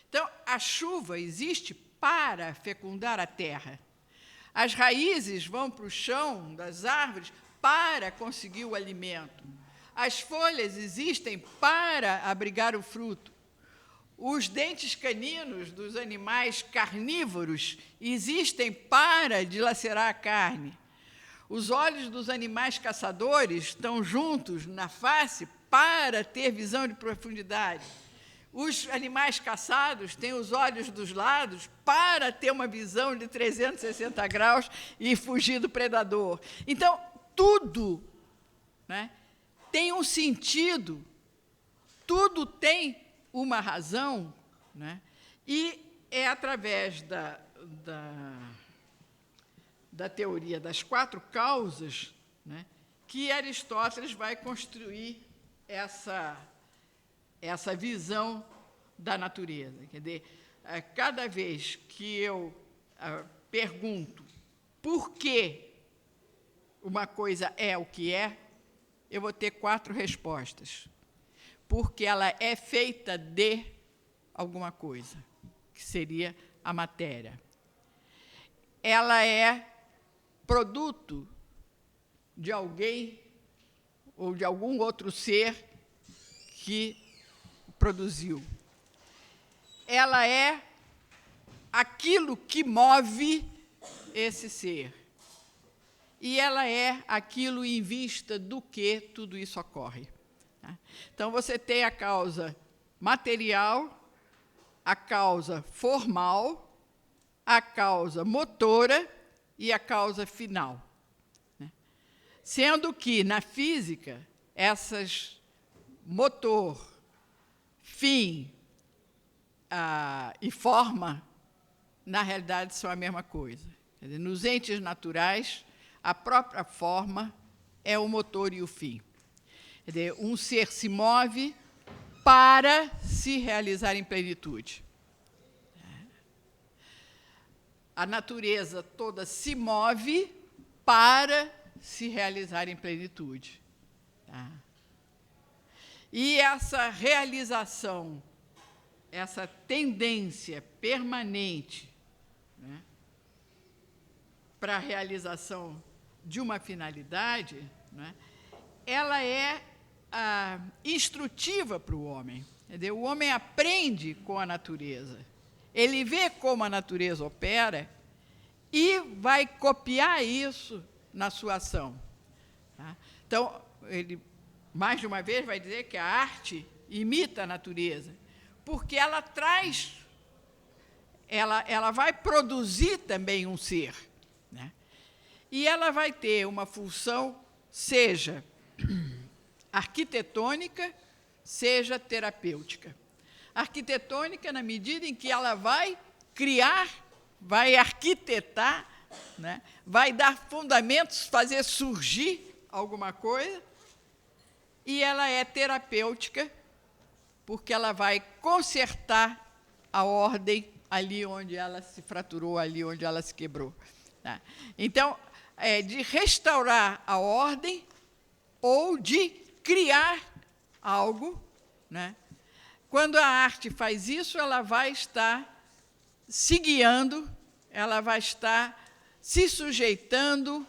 Speaker 1: Então, a chuva existe para fecundar a terra. As raízes vão para o chão das árvores para conseguir o alimento. As folhas existem para abrigar o fruto. Os dentes caninos dos animais carnívoros existem para dilacerar a carne. Os olhos dos animais caçadores estão juntos na face para ter visão de profundidade. Os animais caçados têm os olhos dos lados para ter uma visão de 360 graus e fugir do predador. Então, tudo, né, tem um sentido, tudo tem uma razão, né, e é através da teoria das 4 causas, né, que Aristóteles vai construir essa visão da natureza. Quer dizer, cada vez que eu pergunto por que uma coisa é o que é, eu vou ter 4 respostas. Porque ela é feita de alguma coisa, que seria a matéria. Ela é produto de alguém ou de algum outro ser que produziu. Ela é aquilo que move esse ser. E ela é aquilo em vista do que tudo isso ocorre. Tá? Então, você tem a causa material, a causa formal, a causa motora e a causa final. Né? Sendo que, na física, essas motor, fim e forma, na realidade, são a mesma coisa. Quer dizer, nos entes naturais, a própria forma é o motor e o fim. Quer dizer, um ser se move para se realizar em plenitude. A natureza toda se move para se realizar em plenitude. Tá? E essa realização, essa tendência permanente, né, para a realização de uma finalidade, né, ela é instrutiva para o homem. Quer dizer, o homem aprende com a natureza. Ele vê como a natureza opera e vai copiar isso na sua ação. Tá? Então, ele, mais de uma vez, vai dizer que a arte imita a natureza, porque ela traz, ela vai produzir também um ser. Né? E ela vai ter uma função, seja arquitetônica, seja terapêutica. Arquitetônica, na medida em que ela vai criar, vai arquitetar, né? Vai dar fundamentos, fazer surgir alguma coisa, e ela é terapêutica, porque ela vai consertar a ordem ali onde ela se fraturou, ali onde ela se quebrou. Tá? Então, é de restaurar a ordem ou de criar algo, né? Quando a arte faz isso, ela vai estar se guiando, ela vai estar se sujeitando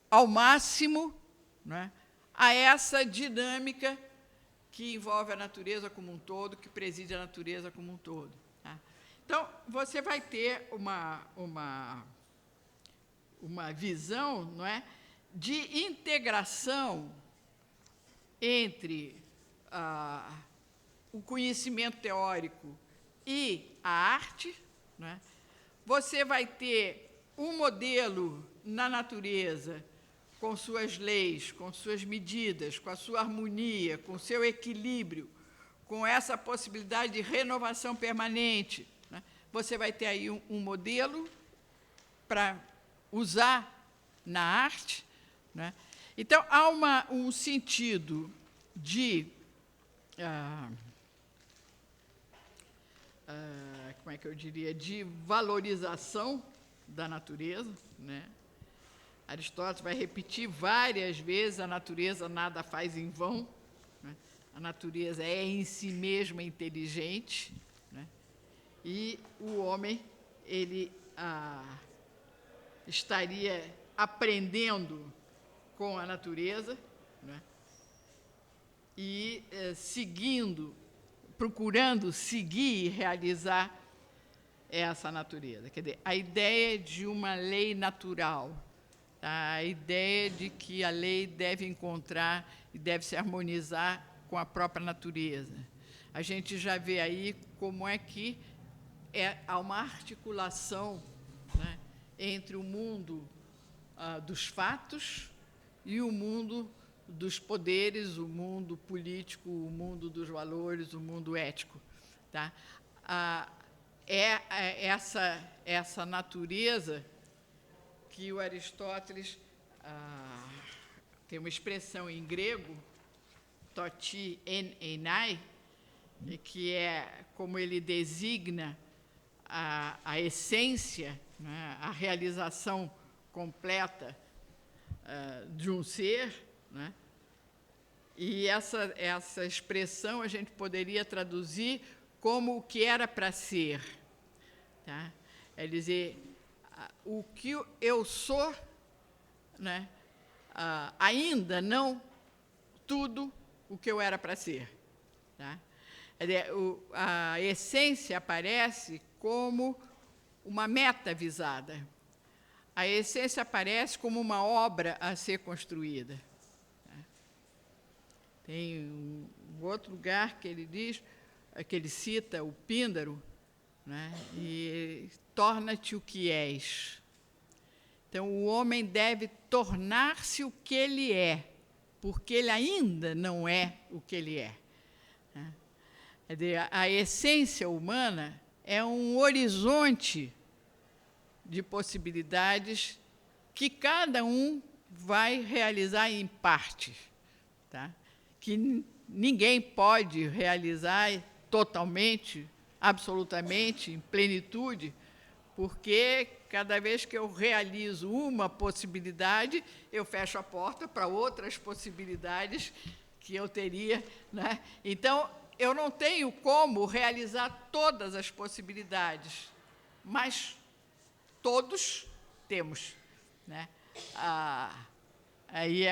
Speaker 1: ao máximo, né, a essa dinâmica que envolve a natureza como um todo, que preside a natureza como um todo. Tá? Então, você vai ter uma visão, não é, de integração entre o conhecimento teórico e a arte. Não é? Você vai ter um modelo na natureza com suas leis, com suas medidas, com a sua harmonia, com o seu equilíbrio, com essa possibilidade de renovação permanente. Né? Você vai ter aí um modelo para usar na arte. Né? Então, há um sentido de... como é que eu diria? De valorização da natureza. Né? Aristóteles vai repetir várias vezes: a natureza nada faz em vão, né? A natureza é em si mesma inteligente, né? E o homem ele estaria aprendendo com a natureza, né? E procurando seguir e realizar essa natureza. Quer dizer, a ideia de uma lei natural, a ideia de que a lei deve encontrar e deve se harmonizar com a própria natureza. A gente já vê aí como é que há uma articulação, né, entre o mundo dos fatos e o mundo dos poderes, o mundo político, o mundo dos valores, o mundo ético. Tá? Essa natureza que o Aristóteles tem uma expressão em grego, toti en enai, que é como ele designa a essência, né, a realização completa de um ser. Né? E essa expressão a gente poderia traduzir como o que era para ser. Tá? É dizer, o que eu sou, né, ainda não tudo o que eu era para ser. Tá? A essência aparece como uma meta visada. A essência aparece como uma obra a ser construída. Tá? Tem um outro lugar que ele diz, que ele cita o Píndaro, né, e torna-te o que és. Então, o homem deve tornar-se o que ele é, porque ele ainda não é o que ele é. Quer dizer, a essência humana é um horizonte de possibilidades que cada um vai realizar em parte. Tá? Que ninguém pode realizar totalmente, absolutamente, em plenitude, porque cada vez que eu realizo uma possibilidade, eu fecho a porta para outras possibilidades que eu teria. Né? Então, eu não tenho como realizar todas as possibilidades, mas todos temos. Né? Aí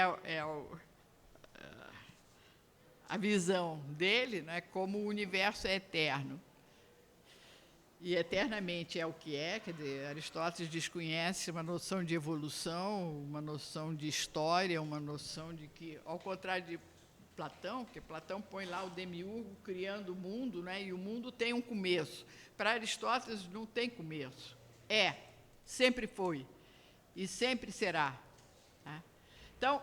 Speaker 1: a visão dele, né, como o universo é eterno. E eternamente é o que é, quer dizer, Aristóteles desconhece uma noção de evolução, uma noção de história, uma noção de que, ao contrário de Platão, porque Platão põe lá o demiurgo criando o mundo, né, e o mundo tem um começo. Para Aristóteles não tem começo. Sempre foi e sempre será. Tá? Então,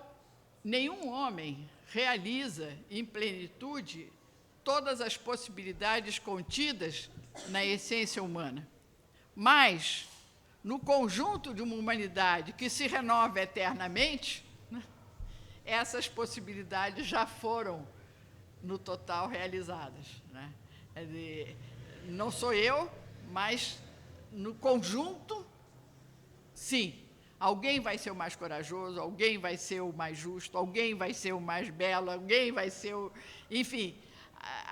Speaker 1: nenhum homem realiza em plenitude todas as possibilidades contidas na essência humana. Mas, no conjunto de uma humanidade que se renova eternamente, né, essas possibilidades já foram, no total, realizadas. Né? Quer dizer, não sou eu, mas, no conjunto, sim. Alguém vai ser o mais corajoso, alguém vai ser o mais justo, alguém vai ser o mais belo, alguém vai ser o... Enfim,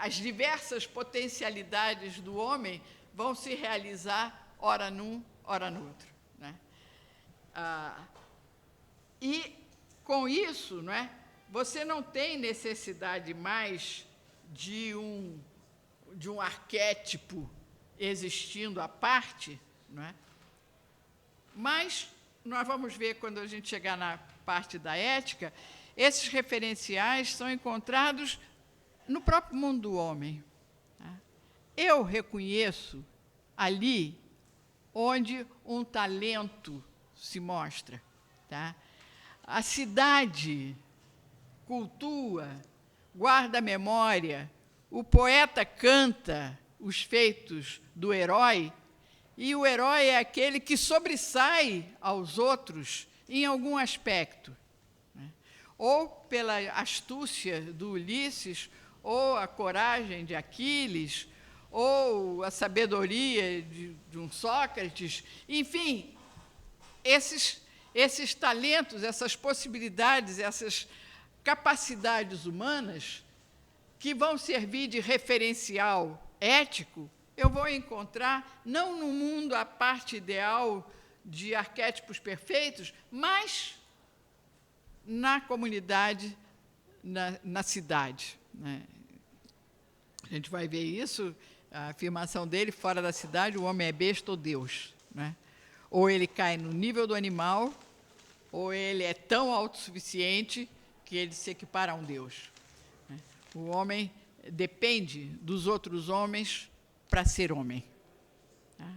Speaker 1: as diversas potencialidades do homem vão se realizar ora num, ora no outro. Né? E, com isso, não é, você não tem necessidade mais de um arquétipo existindo à parte, não é? Mas nós vamos ver, quando a gente chegar na parte da ética, esses referenciais são encontrados no próprio mundo do homem. Tá? Eu reconheço ali onde um talento se mostra. Tá? A cidade cultua, guarda a memória, o poeta canta os feitos do herói, e o herói é aquele que sobressai aos outros em algum aspecto. Né? Ou pela astúcia do Ulisses, ou a coragem de Aquiles, ou a sabedoria de um Sócrates, enfim, esses talentos, essas possibilidades, essas capacidades humanas que vão servir de referencial ético, eu vou encontrar, não no mundo a parte ideal de arquétipos perfeitos, mas na comunidade, na cidade. Né? A gente vai ver isso, a afirmação dele, fora da cidade, o homem é besta ou Deus. Né? Ou ele cai no nível do animal, ou ele é tão autossuficiente que ele se equipara a um Deus. Né? O homem depende dos outros homens para ser homem. Tá?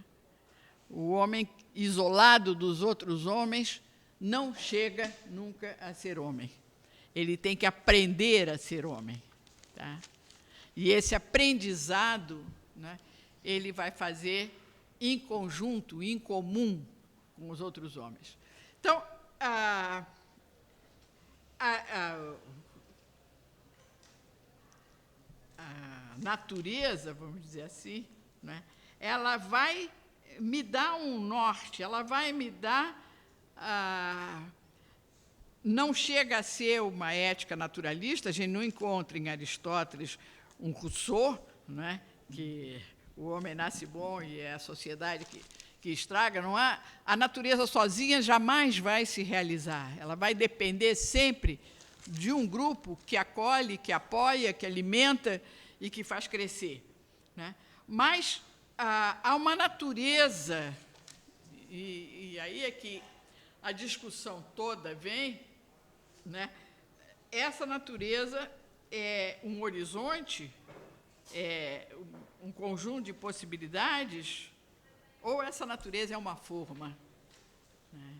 Speaker 1: O homem isolado dos outros homens não chega nunca a ser homem. Ele tem que aprender a ser homem. Tá? E esse aprendizado, né, ele vai fazer em conjunto, em comum com os outros homens. Então, a natureza, vamos dizer assim, né, ela vai me dar um norte, ela vai me dar... não chega a ser uma ética naturalista, a gente não encontra em Aristóteles um Rousseau, né, que o homem nasce bom e é a sociedade que estraga. Não há, a natureza sozinha jamais vai se realizar, ela vai depender sempre de um grupo que acolhe, que apoia, que alimenta e que faz crescer. Né? Mas há uma natureza, e aí é que a discussão toda vem, né? Essa natureza é um horizonte, é um conjunto de possibilidades, ou essa natureza é uma forma? Né?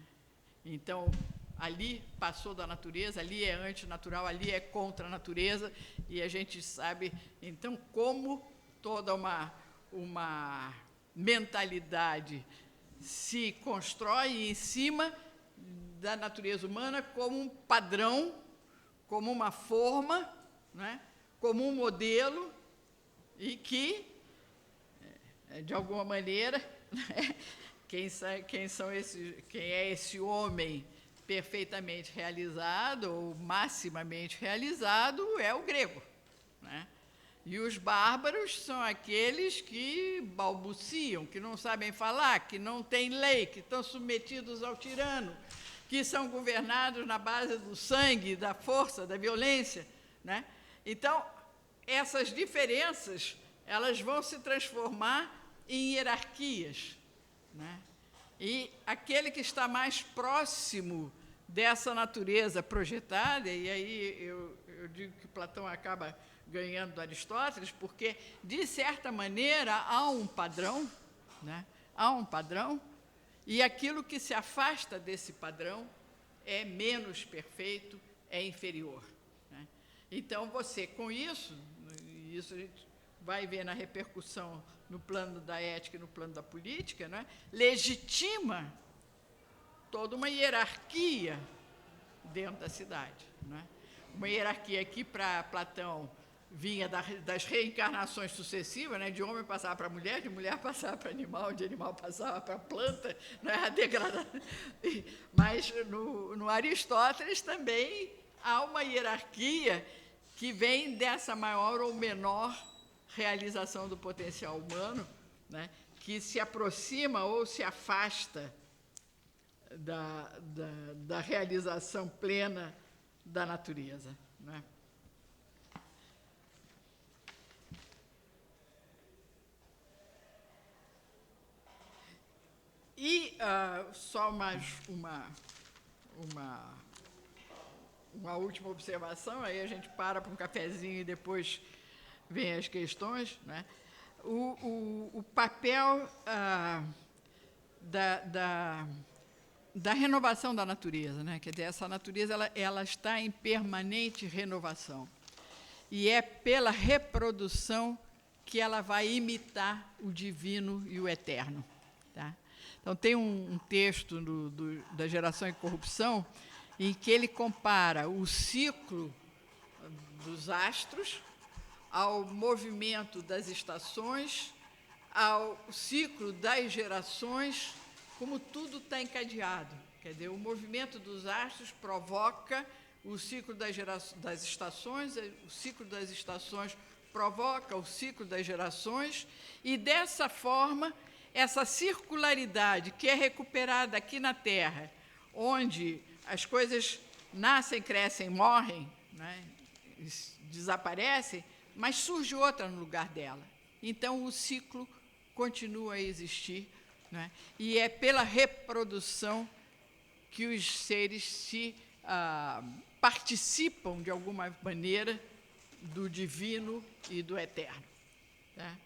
Speaker 1: Então, ali passou da natureza, ali é antinatural, ali é contra a natureza, e a gente sabe, então, como toda uma mentalidade se constrói em cima da natureza humana como um padrão, como uma forma, né, como um modelo, e que, de alguma maneira, né, quem é esse homem perfeitamente realizado, ou maximamente realizado, é o grego. Né? E os bárbaros são aqueles que balbuciam, que não sabem falar, que não têm lei, que estão submetidos ao tirano, que são governados na base do sangue, da força, da violência. Né? Então, essas diferenças, elas vão se transformar em hierarquias. Né? E aquele que está mais próximo dessa natureza projetada, e aí eu digo que Platão acaba ganhando do Aristóteles, porque, de certa maneira, há um padrão, né? Há um padrão, e aquilo que se afasta desse padrão é menos perfeito, é inferior. Né? Então, você, com isso, e isso a gente vai ver na repercussão no plano da ética e no plano da política, né? Legitima toda uma hierarquia dentro da cidade. Né? Uma hierarquia que, para Platão, vinha das reencarnações sucessivas, né? De homem passava para mulher, de mulher passava para animal, de animal passava para planta, né? A degradação. Mas no Aristóteles também há uma hierarquia que vem dessa maior ou menor realização do potencial humano, né? Que se aproxima ou se afasta da realização plena da natureza, né? E só mais uma última observação, aí a gente para um cafezinho e depois vem as questões, né? O papel da renovação da natureza, né? Quer dizer, essa natureza ela está em permanente renovação. E é pela reprodução que ela vai imitar o divino e o eterno. Tá? Então, tem um texto da Geração e Corrupção em que ele compara o ciclo dos astros ao movimento das estações, ao ciclo das gerações, como tudo está encadeado. Quer dizer, o movimento dos astros provoca o ciclo das estações, o ciclo das estações provoca o ciclo das gerações, e, dessa forma, essa circularidade que é recuperada aqui na Terra, onde as coisas nascem, crescem, morrem, né, desaparecem, mas surge outra no lugar dela. Então, o ciclo continua a existir, né, e é pela reprodução que os seres participam, de alguma maneira, do divino e do eterno. Tá?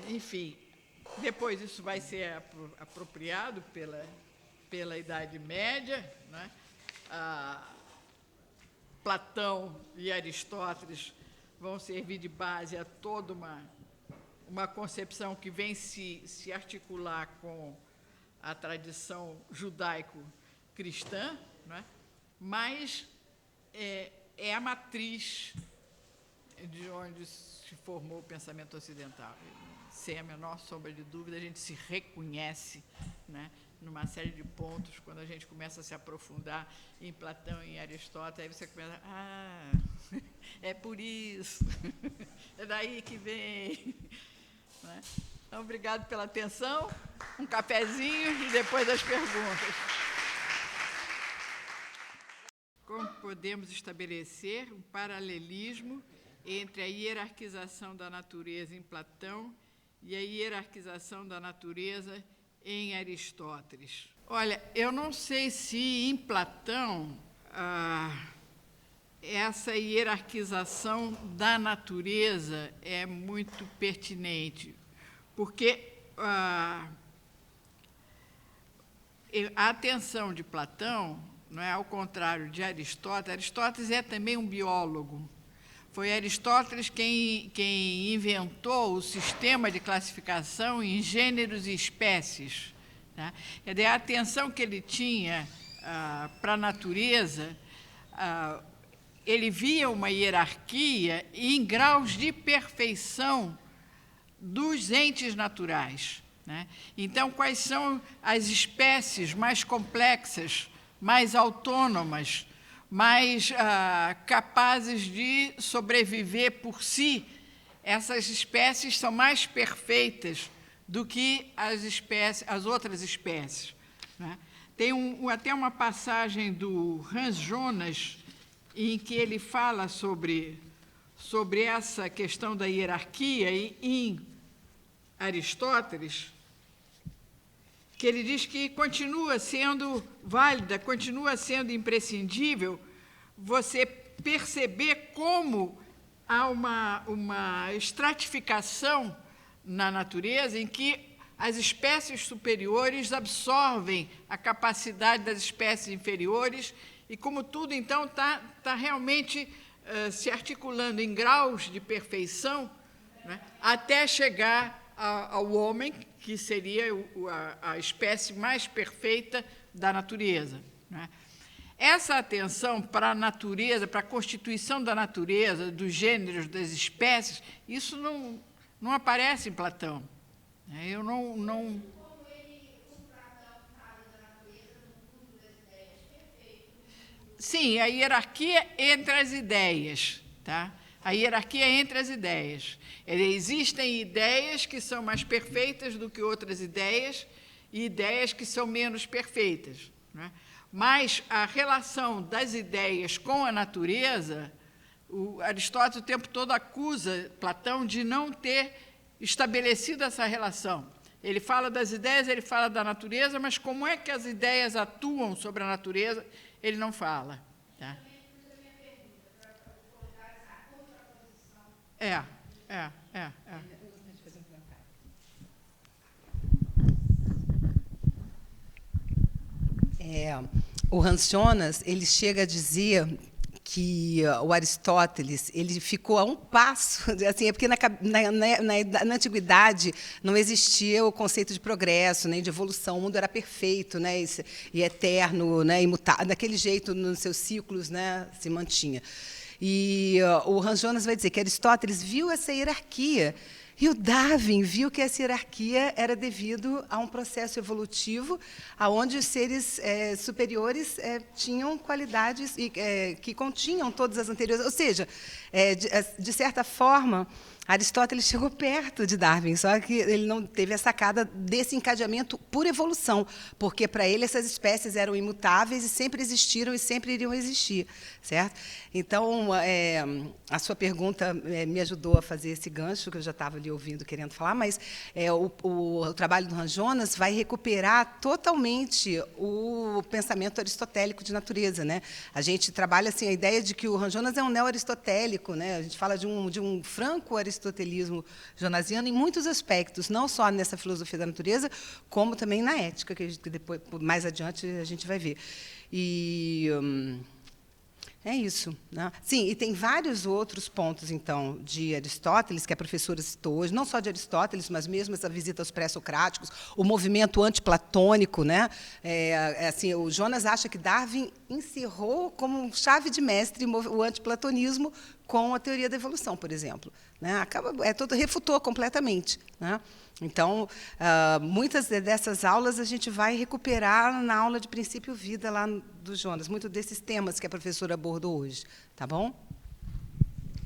Speaker 1: Enfim, depois isso vai ser apropriado pela Idade Média, né? Platão e Aristóteles vão servir de base a toda uma concepção que vem se articular com a tradição judaico-cristã, né? Mas é a matriz de onde se formou o pensamento ocidental. Sem a menor sombra de dúvida, a gente se reconhece, né, numa série de pontos, quando a gente começa a se aprofundar em Platão e em Aristóteles, aí você começa, é por isso, é daí que vem. Né? Então, obrigado pela atenção, um cafezinho e depois as perguntas. Como podemos estabelecer um paralelismo entre a hierarquização da natureza em Platão e a hierarquização da natureza em Aristóteles? Olha, eu não sei se em Platão essa hierarquização da natureza é muito pertinente, porque a atenção de Platão, não é, ao contrário de Aristóteles. Aristóteles é também um biólogo. Foi Aristóteles quem inventou o sistema de classificação em gêneros e espécies. Tá? Quer dizer, a atenção que ele tinha para a natureza, ele via uma hierarquia em graus de perfeição dos entes naturais. Né? Então, quais são as espécies mais complexas, mais autônomas, mais capazes de sobreviver por si? Essas espécies são mais perfeitas do que as outras espécies. Né? Tem até uma passagem do Hans Jonas em que ele fala sobre essa questão da hierarquia em Aristóteles, que ele diz que continua sendo válida, continua sendo imprescindível você perceber como há uma estratificação na natureza em que as espécies superiores absorvem a capacidade das espécies inferiores e como tudo, então, está realmente se articulando em graus de perfeição, né, até chegar ao homem, que seria a espécie mais perfeita da natureza. Né? Essa atenção para a natureza, para a constituição da natureza, dos gêneros, das espécies, isso não aparece em Platão. Eu não... Sim, a hierarquia entre as ideias, tá? A hierarquia entre as ideias. Existem ideias que são mais perfeitas do que outras ideias e ideias que são menos perfeitas. Né? Mas a relação das ideias com a natureza, o Aristóteles o tempo todo acusa Platão de não ter estabelecido essa relação. Ele fala das ideias, ele fala da natureza, mas como é que as ideias atuam sobre a natureza, ele não fala. Tá? É.
Speaker 2: O Hans Jonas, ele chega a dizer que o Aristóteles ele ficou a um passo, assim, é porque na antiguidade não existia o conceito de progresso nem de evolução, o mundo era perfeito, né, e eterno, né, imutável, daquele jeito nos seus ciclos, né, se mantinha. E o Hans Jonas vai dizer que Aristóteles viu essa hierarquia. E o Darwin viu que essa hierarquia era devido a um processo evolutivo, onde os seres superiores tinham qualidades que continham todas as anteriores. Ou seja, de certa forma, Aristóteles chegou perto de Darwin, só que ele não teve a sacada desse encadeamento por evolução, porque, para ele, essas espécies eram imutáveis e sempre existiram e sempre iriam existir, certo? Então, a sua pergunta me ajudou a fazer esse gancho, que eu já estava ali ouvindo, querendo falar, mas o trabalho do Hans Jonas vai recuperar totalmente o pensamento aristotélico de natureza, né? A gente trabalha assim, a ideia de que o Hans Jonas é um neo-aristotélico, né? A gente fala de um franco-aristotelismo jonasiano em muitos aspectos, não só nessa filosofia da natureza, como também na ética, que depois, mais adiante, a gente vai ver. E é isso, né? Sim, e tem vários outros pontos, então, de Aristóteles, que a professora citou hoje, não só de Aristóteles, mas mesmo essa visita aos pré-socráticos, o movimento antiplatônico, né? Assim, o Jonas acha que Darwin encerrou como chave de mestre o antiplatonismo com a teoria da evolução, por exemplo, né? Refutou completamente, né? Então, muitas dessas aulas a gente vai recuperar na aula de Princípio Vida lá do Jonas, muito desses temas que a professora abordou hoje, tá bom?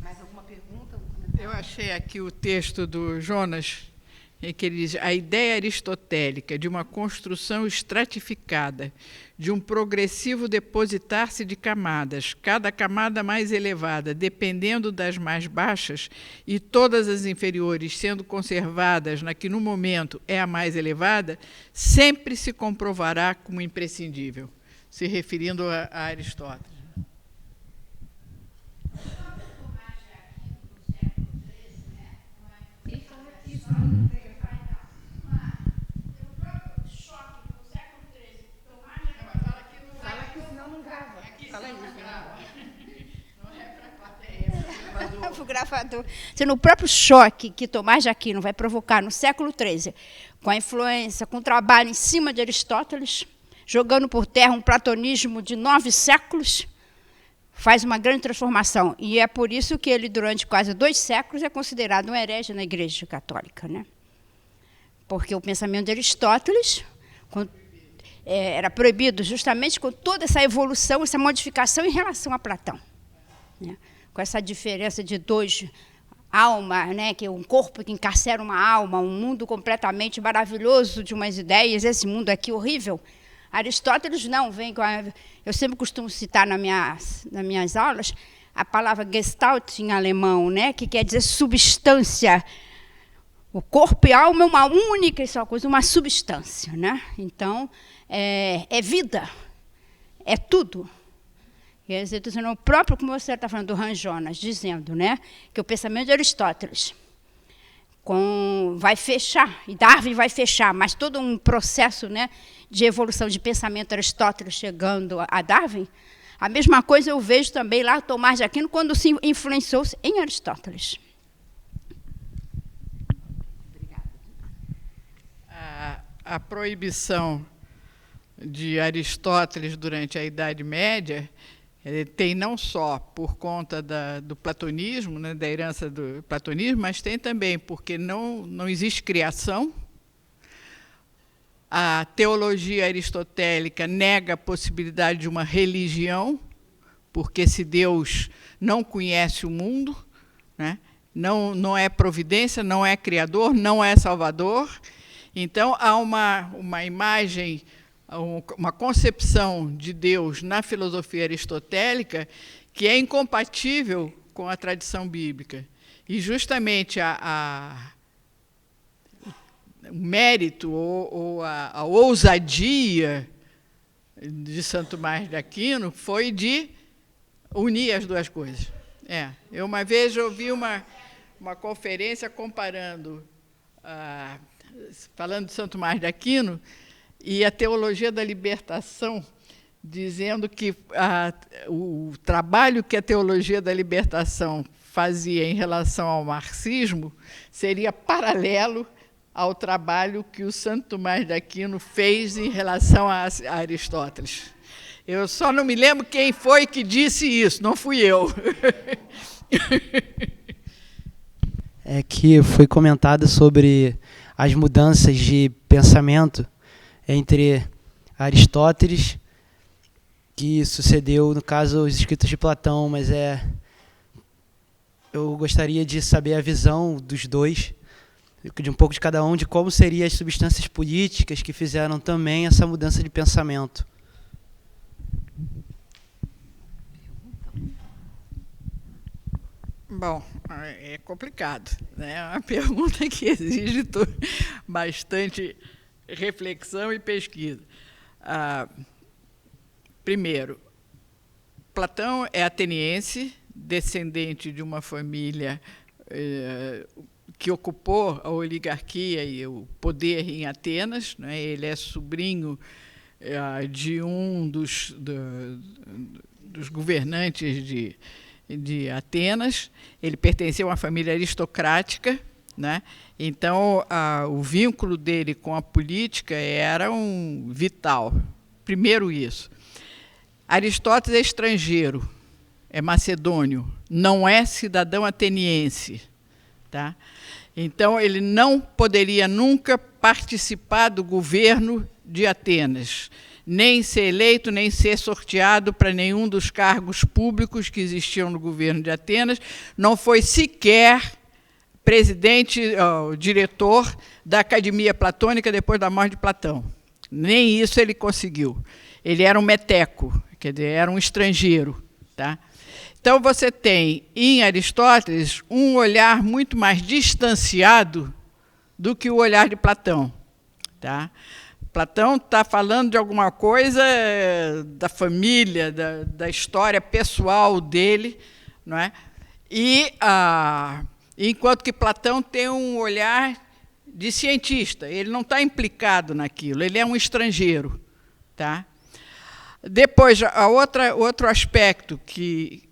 Speaker 2: Mais alguma pergunta?
Speaker 1: Eu achei aqui o texto do Jonas, em que ele diz: a ideia aristotélica de uma construção estratificada, de um progressivo depositar-se de camadas, cada camada mais elevada dependendo das mais baixas e todas as inferiores sendo conservadas na que no momento é a mais elevada, sempre se comprovará como imprescindível, se referindo a Aristóteles.
Speaker 3: O gravador. No próprio choque que Tomás de Aquino vai provocar no século XIII, com a influência, com o trabalho em cima de Aristóteles, jogando por terra um platonismo de 9 séculos, faz uma grande transformação. E é por isso que ele, durante quase 2 séculos, é considerado um herege na Igreja Católica, né? Porque o pensamento de Aristóteles era proibido justamente com toda essa evolução, essa modificação em relação a Platão, né? Com essa diferença de 2 almas, né, que é um corpo que encarcera uma alma, um mundo completamente maravilhoso de umas ideias, esse mundo aqui horrível. Aristóteles não vem com eu sempre costumo citar nas minhas aulas a palavra Gestalt em alemão, né, que quer dizer substância. O corpo e a alma é uma única e só coisa, uma substância, né? Então, é vida, é tudo. Quer dizer, o próprio, como você está falando, do Hans Jonas, dizendo, né, que o pensamento de Aristóteles vai fechar, e Darwin vai fechar, mas todo um processo, né, de evolução de pensamento Aristóteles chegando a Darwin, a mesma coisa eu vejo também lá Tomás de Aquino, quando se influenciou em Aristóteles.
Speaker 1: A proibição de Aristóteles durante a Idade Média tem não só por conta do platonismo, né, da herança do platonismo, mas tem também porque não existe criação. A teologia aristotélica nega a possibilidade de uma religião, porque se Deus não conhece o mundo, né, não é providência, não é criador, não é salvador. Então, há uma imagem uma concepção de Deus na filosofia aristotélica que é incompatível com a tradição bíblica. E justamente o mérito ou a ousadia de Santo Tomás de Aquino foi de unir as duas coisas. Eu uma vez ouvi uma conferência comparando, falando de Santo Tomás de Aquino e a teologia da libertação, dizendo que o trabalho que a teologia da libertação fazia em relação ao marxismo seria paralelo ao trabalho que o Santo Tomás de Aquino fez em relação a Aristóteles. Eu só não me lembro quem foi que disse isso, não fui eu.
Speaker 4: É que foi comentado sobre as mudanças de pensamento entre Aristóteles, que sucedeu, no caso, os escritos de Platão, mas eu gostaria de saber a visão dos dois, de um pouco de cada um, de como seriam as substâncias políticas que fizeram também essa mudança de pensamento.
Speaker 1: Bom, é complicado, né? É uma pergunta que exige bastante reflexão e pesquisa. Primeiro, Platão é ateniense, descendente de uma família que ocupou a oligarquia e o poder em Atenas, né? Ele é sobrinho de um dos governantes de Atenas. Ele pertencia a uma família aristocrática, né? Então, o vínculo dele com a política era vital. Primeiro isso. Aristóteles é estrangeiro, é macedônio, não é cidadão ateniense. Tá? Então, ele não poderia nunca participar do governo de Atenas, nem ser eleito, nem ser sorteado para nenhum dos cargos públicos que existiam no governo de Atenas. Não foi sequer presidente, diretor da Academia Platônica depois da morte de Platão. Nem isso ele conseguiu. Ele era um meteco, quer dizer, era um estrangeiro. Tá? Então, você tem, em Aristóteles, um olhar muito mais distanciado do que o olhar de Platão. Tá? Platão está falando de alguma coisa da família, da história pessoal dele, não é? E, enquanto que Platão tem um olhar de cientista, ele não está implicado naquilo, ele é um estrangeiro. Tá? Depois, outro aspecto que,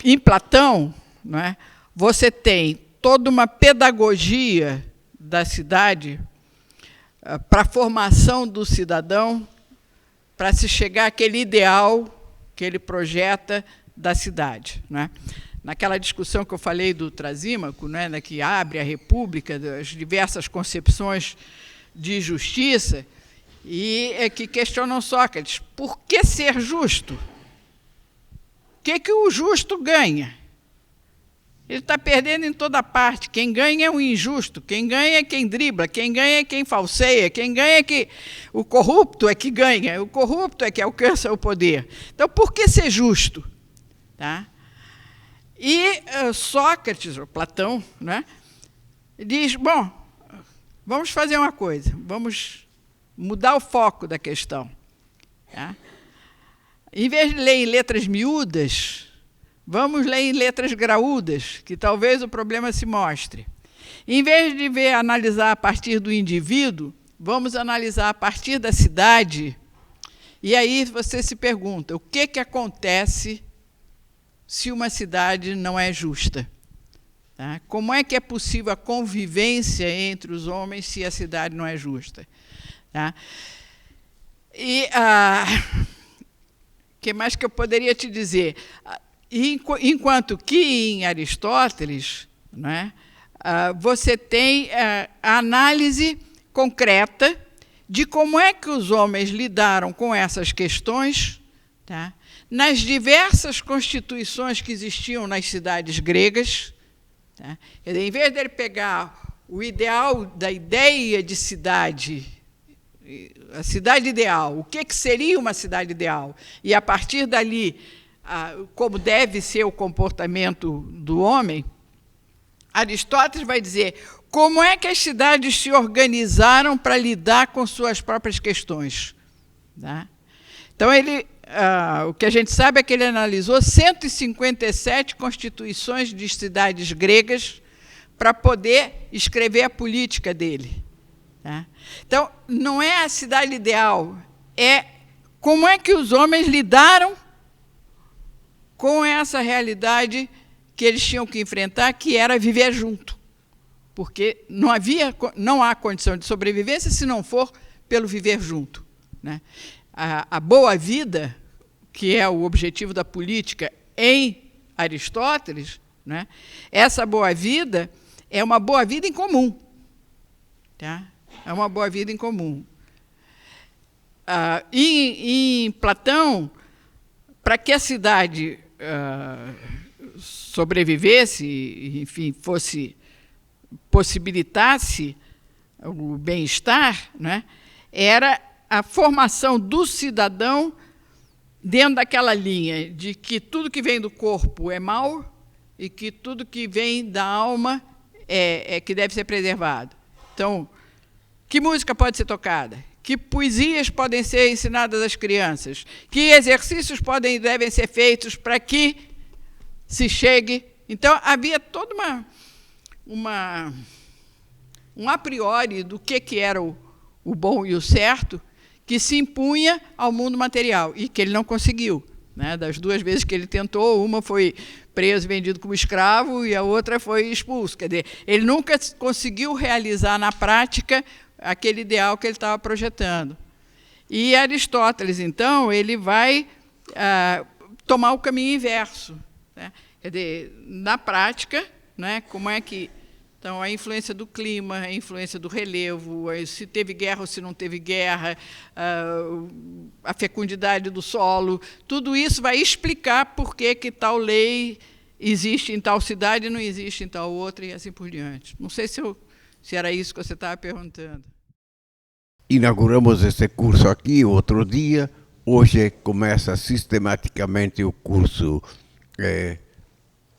Speaker 1: em Platão, não é? Você tem toda uma pedagogia da cidade para a formação do cidadão, para se chegar àquele ideal que ele projeta da cidade. Né? Naquela discussão que eu falei do Trasímaco, né, que abre a República, das diversas concepções de justiça, e que questionam Sócrates, por que ser justo? O que o justo ganha? Ele está perdendo em toda parte. Quem ganha é o injusto, quem ganha é quem dribla, quem ganha é quem falseia, quem ganha é que... O corrupto é que ganha, o corrupto é que alcança o poder. Então, por que ser justo? Tá? E Sócrates, ou Platão, né, diz, bom, vamos fazer uma coisa, vamos mudar o foco da questão. Tá? Em vez de ler em letras miúdas, vamos ler em letras graúdas, que talvez o problema se mostre. Em vez de analisar a partir do indivíduo, vamos analisar a partir da cidade. E aí você se pergunta, o que acontece se uma cidade não é justa? Tá? Como é que é possível a convivência entre os homens se a cidade não é justa? Tá? E que mais que eu poderia te dizer? Enquanto que em Aristóteles, né, você tem a análise concreta de como é que os homens lidaram com essas questões, tá, nas diversas constituições que existiam nas cidades gregas. Tá? Em vez dele pegar o ideal da ideia de cidade, a cidade ideal, o que seria uma cidade ideal, e, a partir dali, como deve ser o comportamento do homem, Aristóteles vai dizer como é que as cidades se organizaram para lidar com suas próprias questões. Tá? Então, o que a gente sabe é que ele analisou 157 constituições de cidades gregas para poder escrever a política dele. Tá? Então, não é a cidade ideal, é como é que os homens lidaram com essa realidade que eles tinham que enfrentar, que era viver junto. Porque não há condição de sobrevivência se não for pelo viver junto. Né? A boa vida, que é o objetivo da política em Aristóteles, né? Essa boa vida é uma boa vida em comum. Tá? É uma boa vida em comum. Em Platão, para que a cidade sobrevivesse, enfim, possibilitasse o bem-estar, né, era a formação do cidadão dentro daquela linha de que tudo que vem do corpo é mal e que tudo que vem da alma é que deve ser preservado. Então, que música pode ser tocada? Que poesias podem ser ensinadas às crianças? Que exercícios devem ser feitos para que se chegue... Então, havia toda um a priori do que era o bom e o certo, que se impunha ao mundo material, e que ele não conseguiu. Né? Das 2 vezes que ele tentou, uma foi preso e vendido como escravo, e a outra foi expulso. Quer dizer, ele nunca conseguiu realizar na prática aquele ideal que ele estava projetando. E Aristóteles, então, ele vai tomar o caminho inverso. Né? Quer dizer, na prática, né, como é que... Então, a influência do clima, a influência do relevo, se teve guerra ou se não teve guerra, a fecundidade do solo, tudo isso vai explicar por que tal lei existe em tal cidade e não existe em tal outra, e assim por diante. Não sei se era isso que você estava perguntando.
Speaker 5: Inauguramos esse curso aqui outro dia. Hoje começa sistematicamente o curso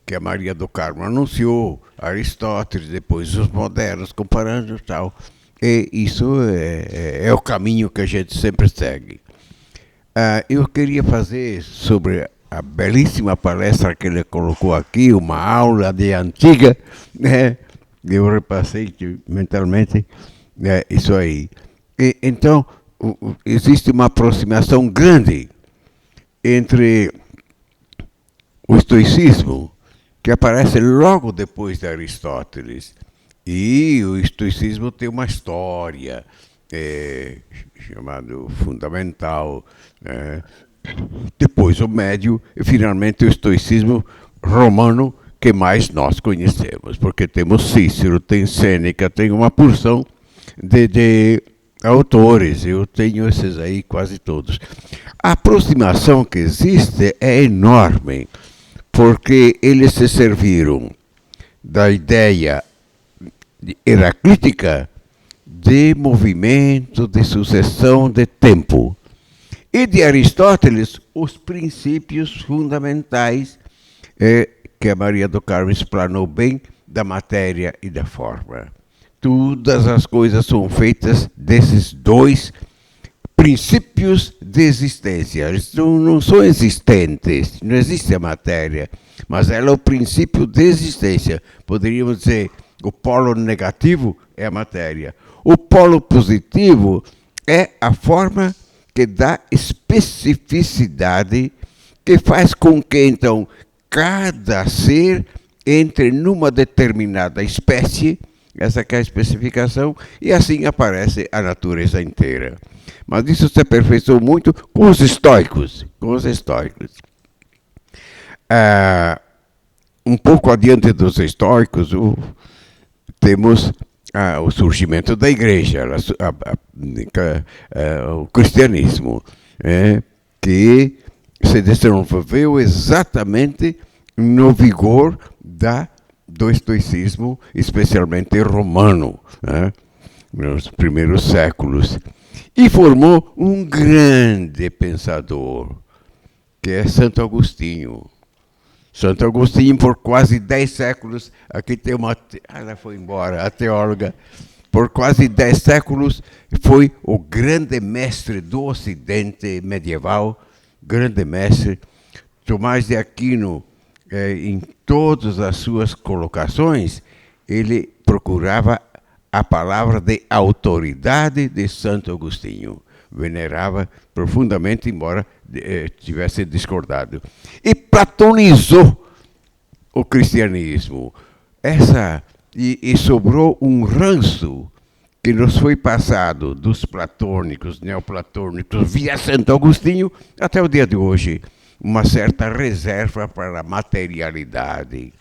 Speaker 5: que a Maria do Carmo anunciou, Aristóteles, depois os modernos, comparando e tal. E isso é o caminho que a gente sempre segue. Eu queria fazer sobre a belíssima palestra que ele colocou aqui, uma aula de antiga, né? Eu repassei mentalmente isso aí. Então, existe uma aproximação grande entre o estoicismo, que aparece logo depois de Aristóteles, e o estoicismo tem uma história chamada fundamental, depois o médio, e finalmente o estoicismo romano, que mais nós conhecemos, porque temos Cícero, tem Sêneca, tem uma porção de autores, eu tenho esses aí quase todos. A aproximação que existe é enorme, porque eles se serviram da ideia heraclítica de movimento, de sucessão de tempo, e de Aristóteles os princípios fundamentais que a Maria do Carmo explanou bem, da matéria e da forma. Todas as coisas são feitas desses 2 princípios de existência. Eles não são existentes, não existe a matéria, mas ela é o princípio de existência. Poderíamos dizer, o polo negativo é a matéria. O polo positivo é a forma que dá especificidade, que faz com que, então, cada ser entre numa determinada espécie, essa que é a especificação, e assim aparece a natureza inteira. Mas isso se aperfeiçoou muito com os estoicos. Um pouco adiante dos estoicos, temos o surgimento da igreja, o cristianismo, que se desenvolveu exatamente no vigor da do estoicismo, especialmente romano, né, nos primeiros séculos. E formou um grande pensador, que é Santo Agostinho. Santo Agostinho, por quase 10 séculos, aqui tem uma... ela foi embora, a teóloga. Por quase 10 séculos, foi o grande mestre do Ocidente medieval, grande mestre. Tomás de Aquino, em todas as suas colocações, ele procurava a palavra de autoridade de Santo Agostinho. Venerava profundamente, embora tivesse discordado. E platonizou o cristianismo. E sobrou um ranço que nos foi passado dos platônicos, neoplatônicos, via Santo Agostinho, até o dia de hoje. Uma certa reserva para a materialidade.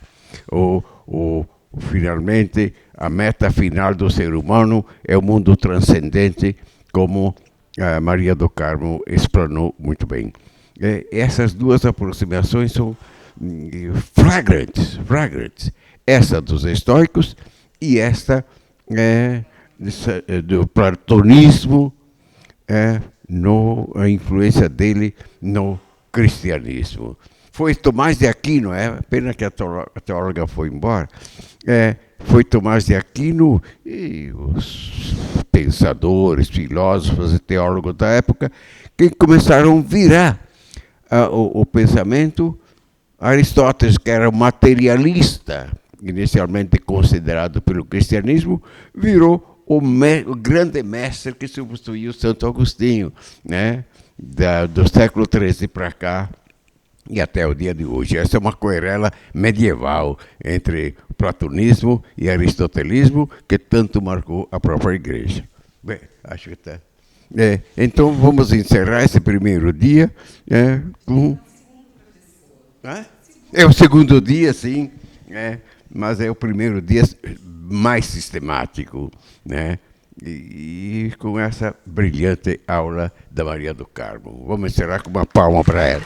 Speaker 5: Finalmente, a meta final do ser humano é o mundo transcendente, como a Maria do Carmo explanou muito bem. Essas duas aproximações são flagrantes. Essa dos estoicos e esta do platonismo, a influência dele no cristianismo. Foi Tomás de Aquino, pena que a teóloga foi embora, foi Tomás de Aquino e os pensadores, filósofos e teólogos da época que começaram a virar o pensamento. Aristóteles, que era materialista, inicialmente considerado pelo cristianismo, virou o grande mestre que substituiu Santo Agostinho, né? Do século XIII para cá e até o dia de hoje. Essa é uma querela medieval entre o platonismo e aristotelismo que tanto marcou a própria igreja. Bem, acho que está. Então vamos encerrar esse primeiro dia com... É o segundo dia, sim, mas é o primeiro dia mais sistemático, né? E com essa brilhante aula da Maria do Carmo. Vamos encerrar com uma palma para ela.